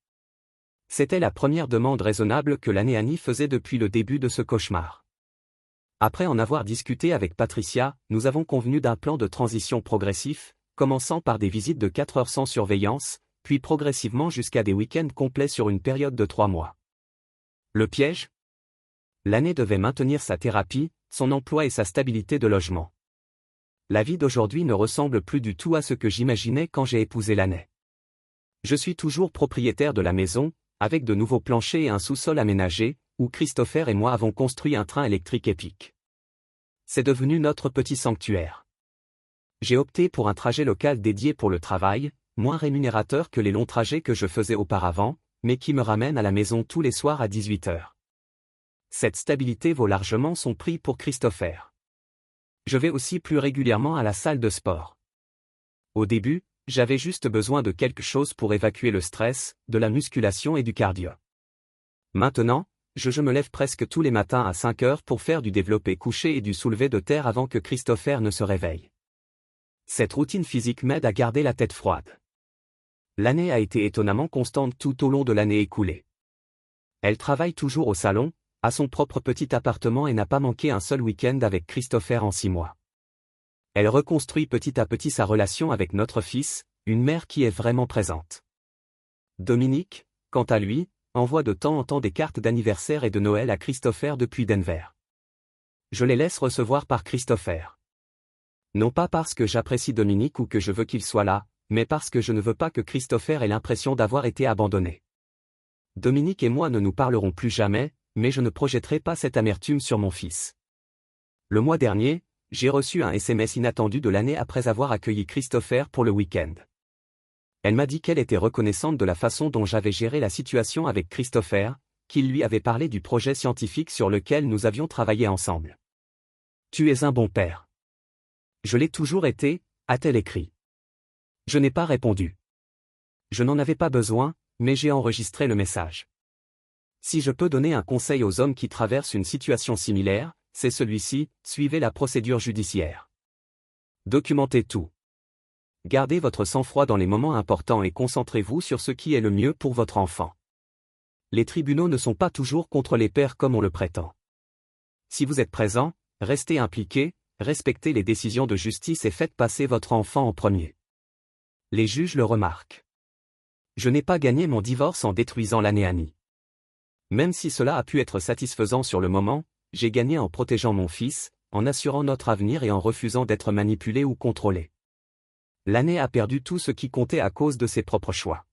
C'était la première demande raisonnable que l'année Annie faisait depuis le début de ce cauchemar. Après en avoir discuté avec Patricia, nous avons convenu d'un plan de transition progressif, commençant par des visites de 4 heures sans surveillance, puis progressivement jusqu'à des week-ends complets sur une période de 3 mois. Le piège? L'année devait maintenir sa thérapie, son emploi et sa stabilité de logement. La vie d'aujourd'hui ne ressemble plus du tout à ce que j'imaginais quand j'ai épousé l'année. Je suis toujours propriétaire de la maison, avec de nouveaux planchers et un sous-sol aménagé, où Christopher et moi avons construit un train électrique épique. C'est devenu notre petit sanctuaire. J'ai opté pour un trajet local dédié pour le travail, moins rémunérateur que les longs trajets que je faisais auparavant, mais qui me ramène à la maison tous les soirs à 18 heures. Cette stabilité vaut largement son prix pour Christopher. Je vais aussi plus régulièrement à la salle de sport. Au début, j'avais juste besoin de quelque chose pour évacuer le stress, de la musculation et du cardio. Maintenant, je me lève presque tous les matins à 5 heures pour faire du développé couché et du soulevé de terre avant que Christopher ne se réveille. Cette routine physique m'aide à garder la tête froide. L'année a été étonnamment constante tout au long de l'année écoulée. Elle travaille toujours au salon, à son propre petit appartement et n'a pas manqué un seul week-end avec Christopher en 6 mois. Elle reconstruit petit à petit sa relation avec notre fils, une mère qui est vraiment présente. Dominique, quant à lui, envoie de temps en temps des cartes d'anniversaire et de Noël à Christopher depuis Denver. Je les laisse recevoir par Christopher. Non pas parce que j'apprécie Dominique ou que je veux qu'il soit là, mais parce que je ne veux pas que Christopher ait l'impression d'avoir été abandonné. Dominique et moi ne nous parlerons plus jamais, mais je ne projetterai pas cette amertume sur mon fils. Le mois dernier, j'ai reçu un SMS inattendu de l'année après avoir accueilli Christopher pour le week-end. Elle m'a dit qu'elle était reconnaissante de la façon dont j'avais géré la situation avec Christopher, qu'il lui avait parlé du projet scientifique sur lequel nous avions travaillé ensemble. « Tu es un bon père. » Je l'ai toujours été, a-t-elle écrit. Je n'ai pas répondu. Je n'en avais pas besoin, mais j'ai enregistré le message. Si je peux donner un conseil aux hommes qui traversent une situation similaire, c'est celui-ci, suivez la procédure judiciaire. Documentez tout. Gardez votre sang-froid dans les moments importants et concentrez-vous sur ce qui est le mieux pour votre enfant. Les tribunaux ne sont pas toujours contre les pères comme on le prétend. Si vous êtes présent, restez impliqué, respectez les décisions de justice et faites passer votre enfant en premier. Les juges le remarquent. Je n'ai pas gagné mon divorce en détruisant la Néanie. Même si cela a pu être satisfaisant sur le moment, j'ai gagné en protégeant mon fils, en assurant notre avenir et en refusant d'être manipulé ou contrôlé. L'année a perdu tout ce qui comptait à cause de ses propres choix.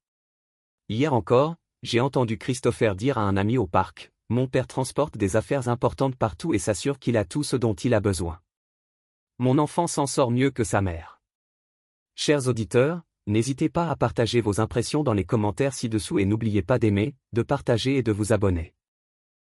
Hier encore, j'ai entendu Christopher dire à un ami au parc, « Mon père transporte des affaires importantes partout et s'assure qu'il a tout ce dont il a besoin. Mon enfant s'en sort mieux que sa mère. » Chers auditeurs, n'hésitez pas à partager vos impressions dans les commentaires ci-dessous et n'oubliez pas d'aimer, de partager et de vous abonner.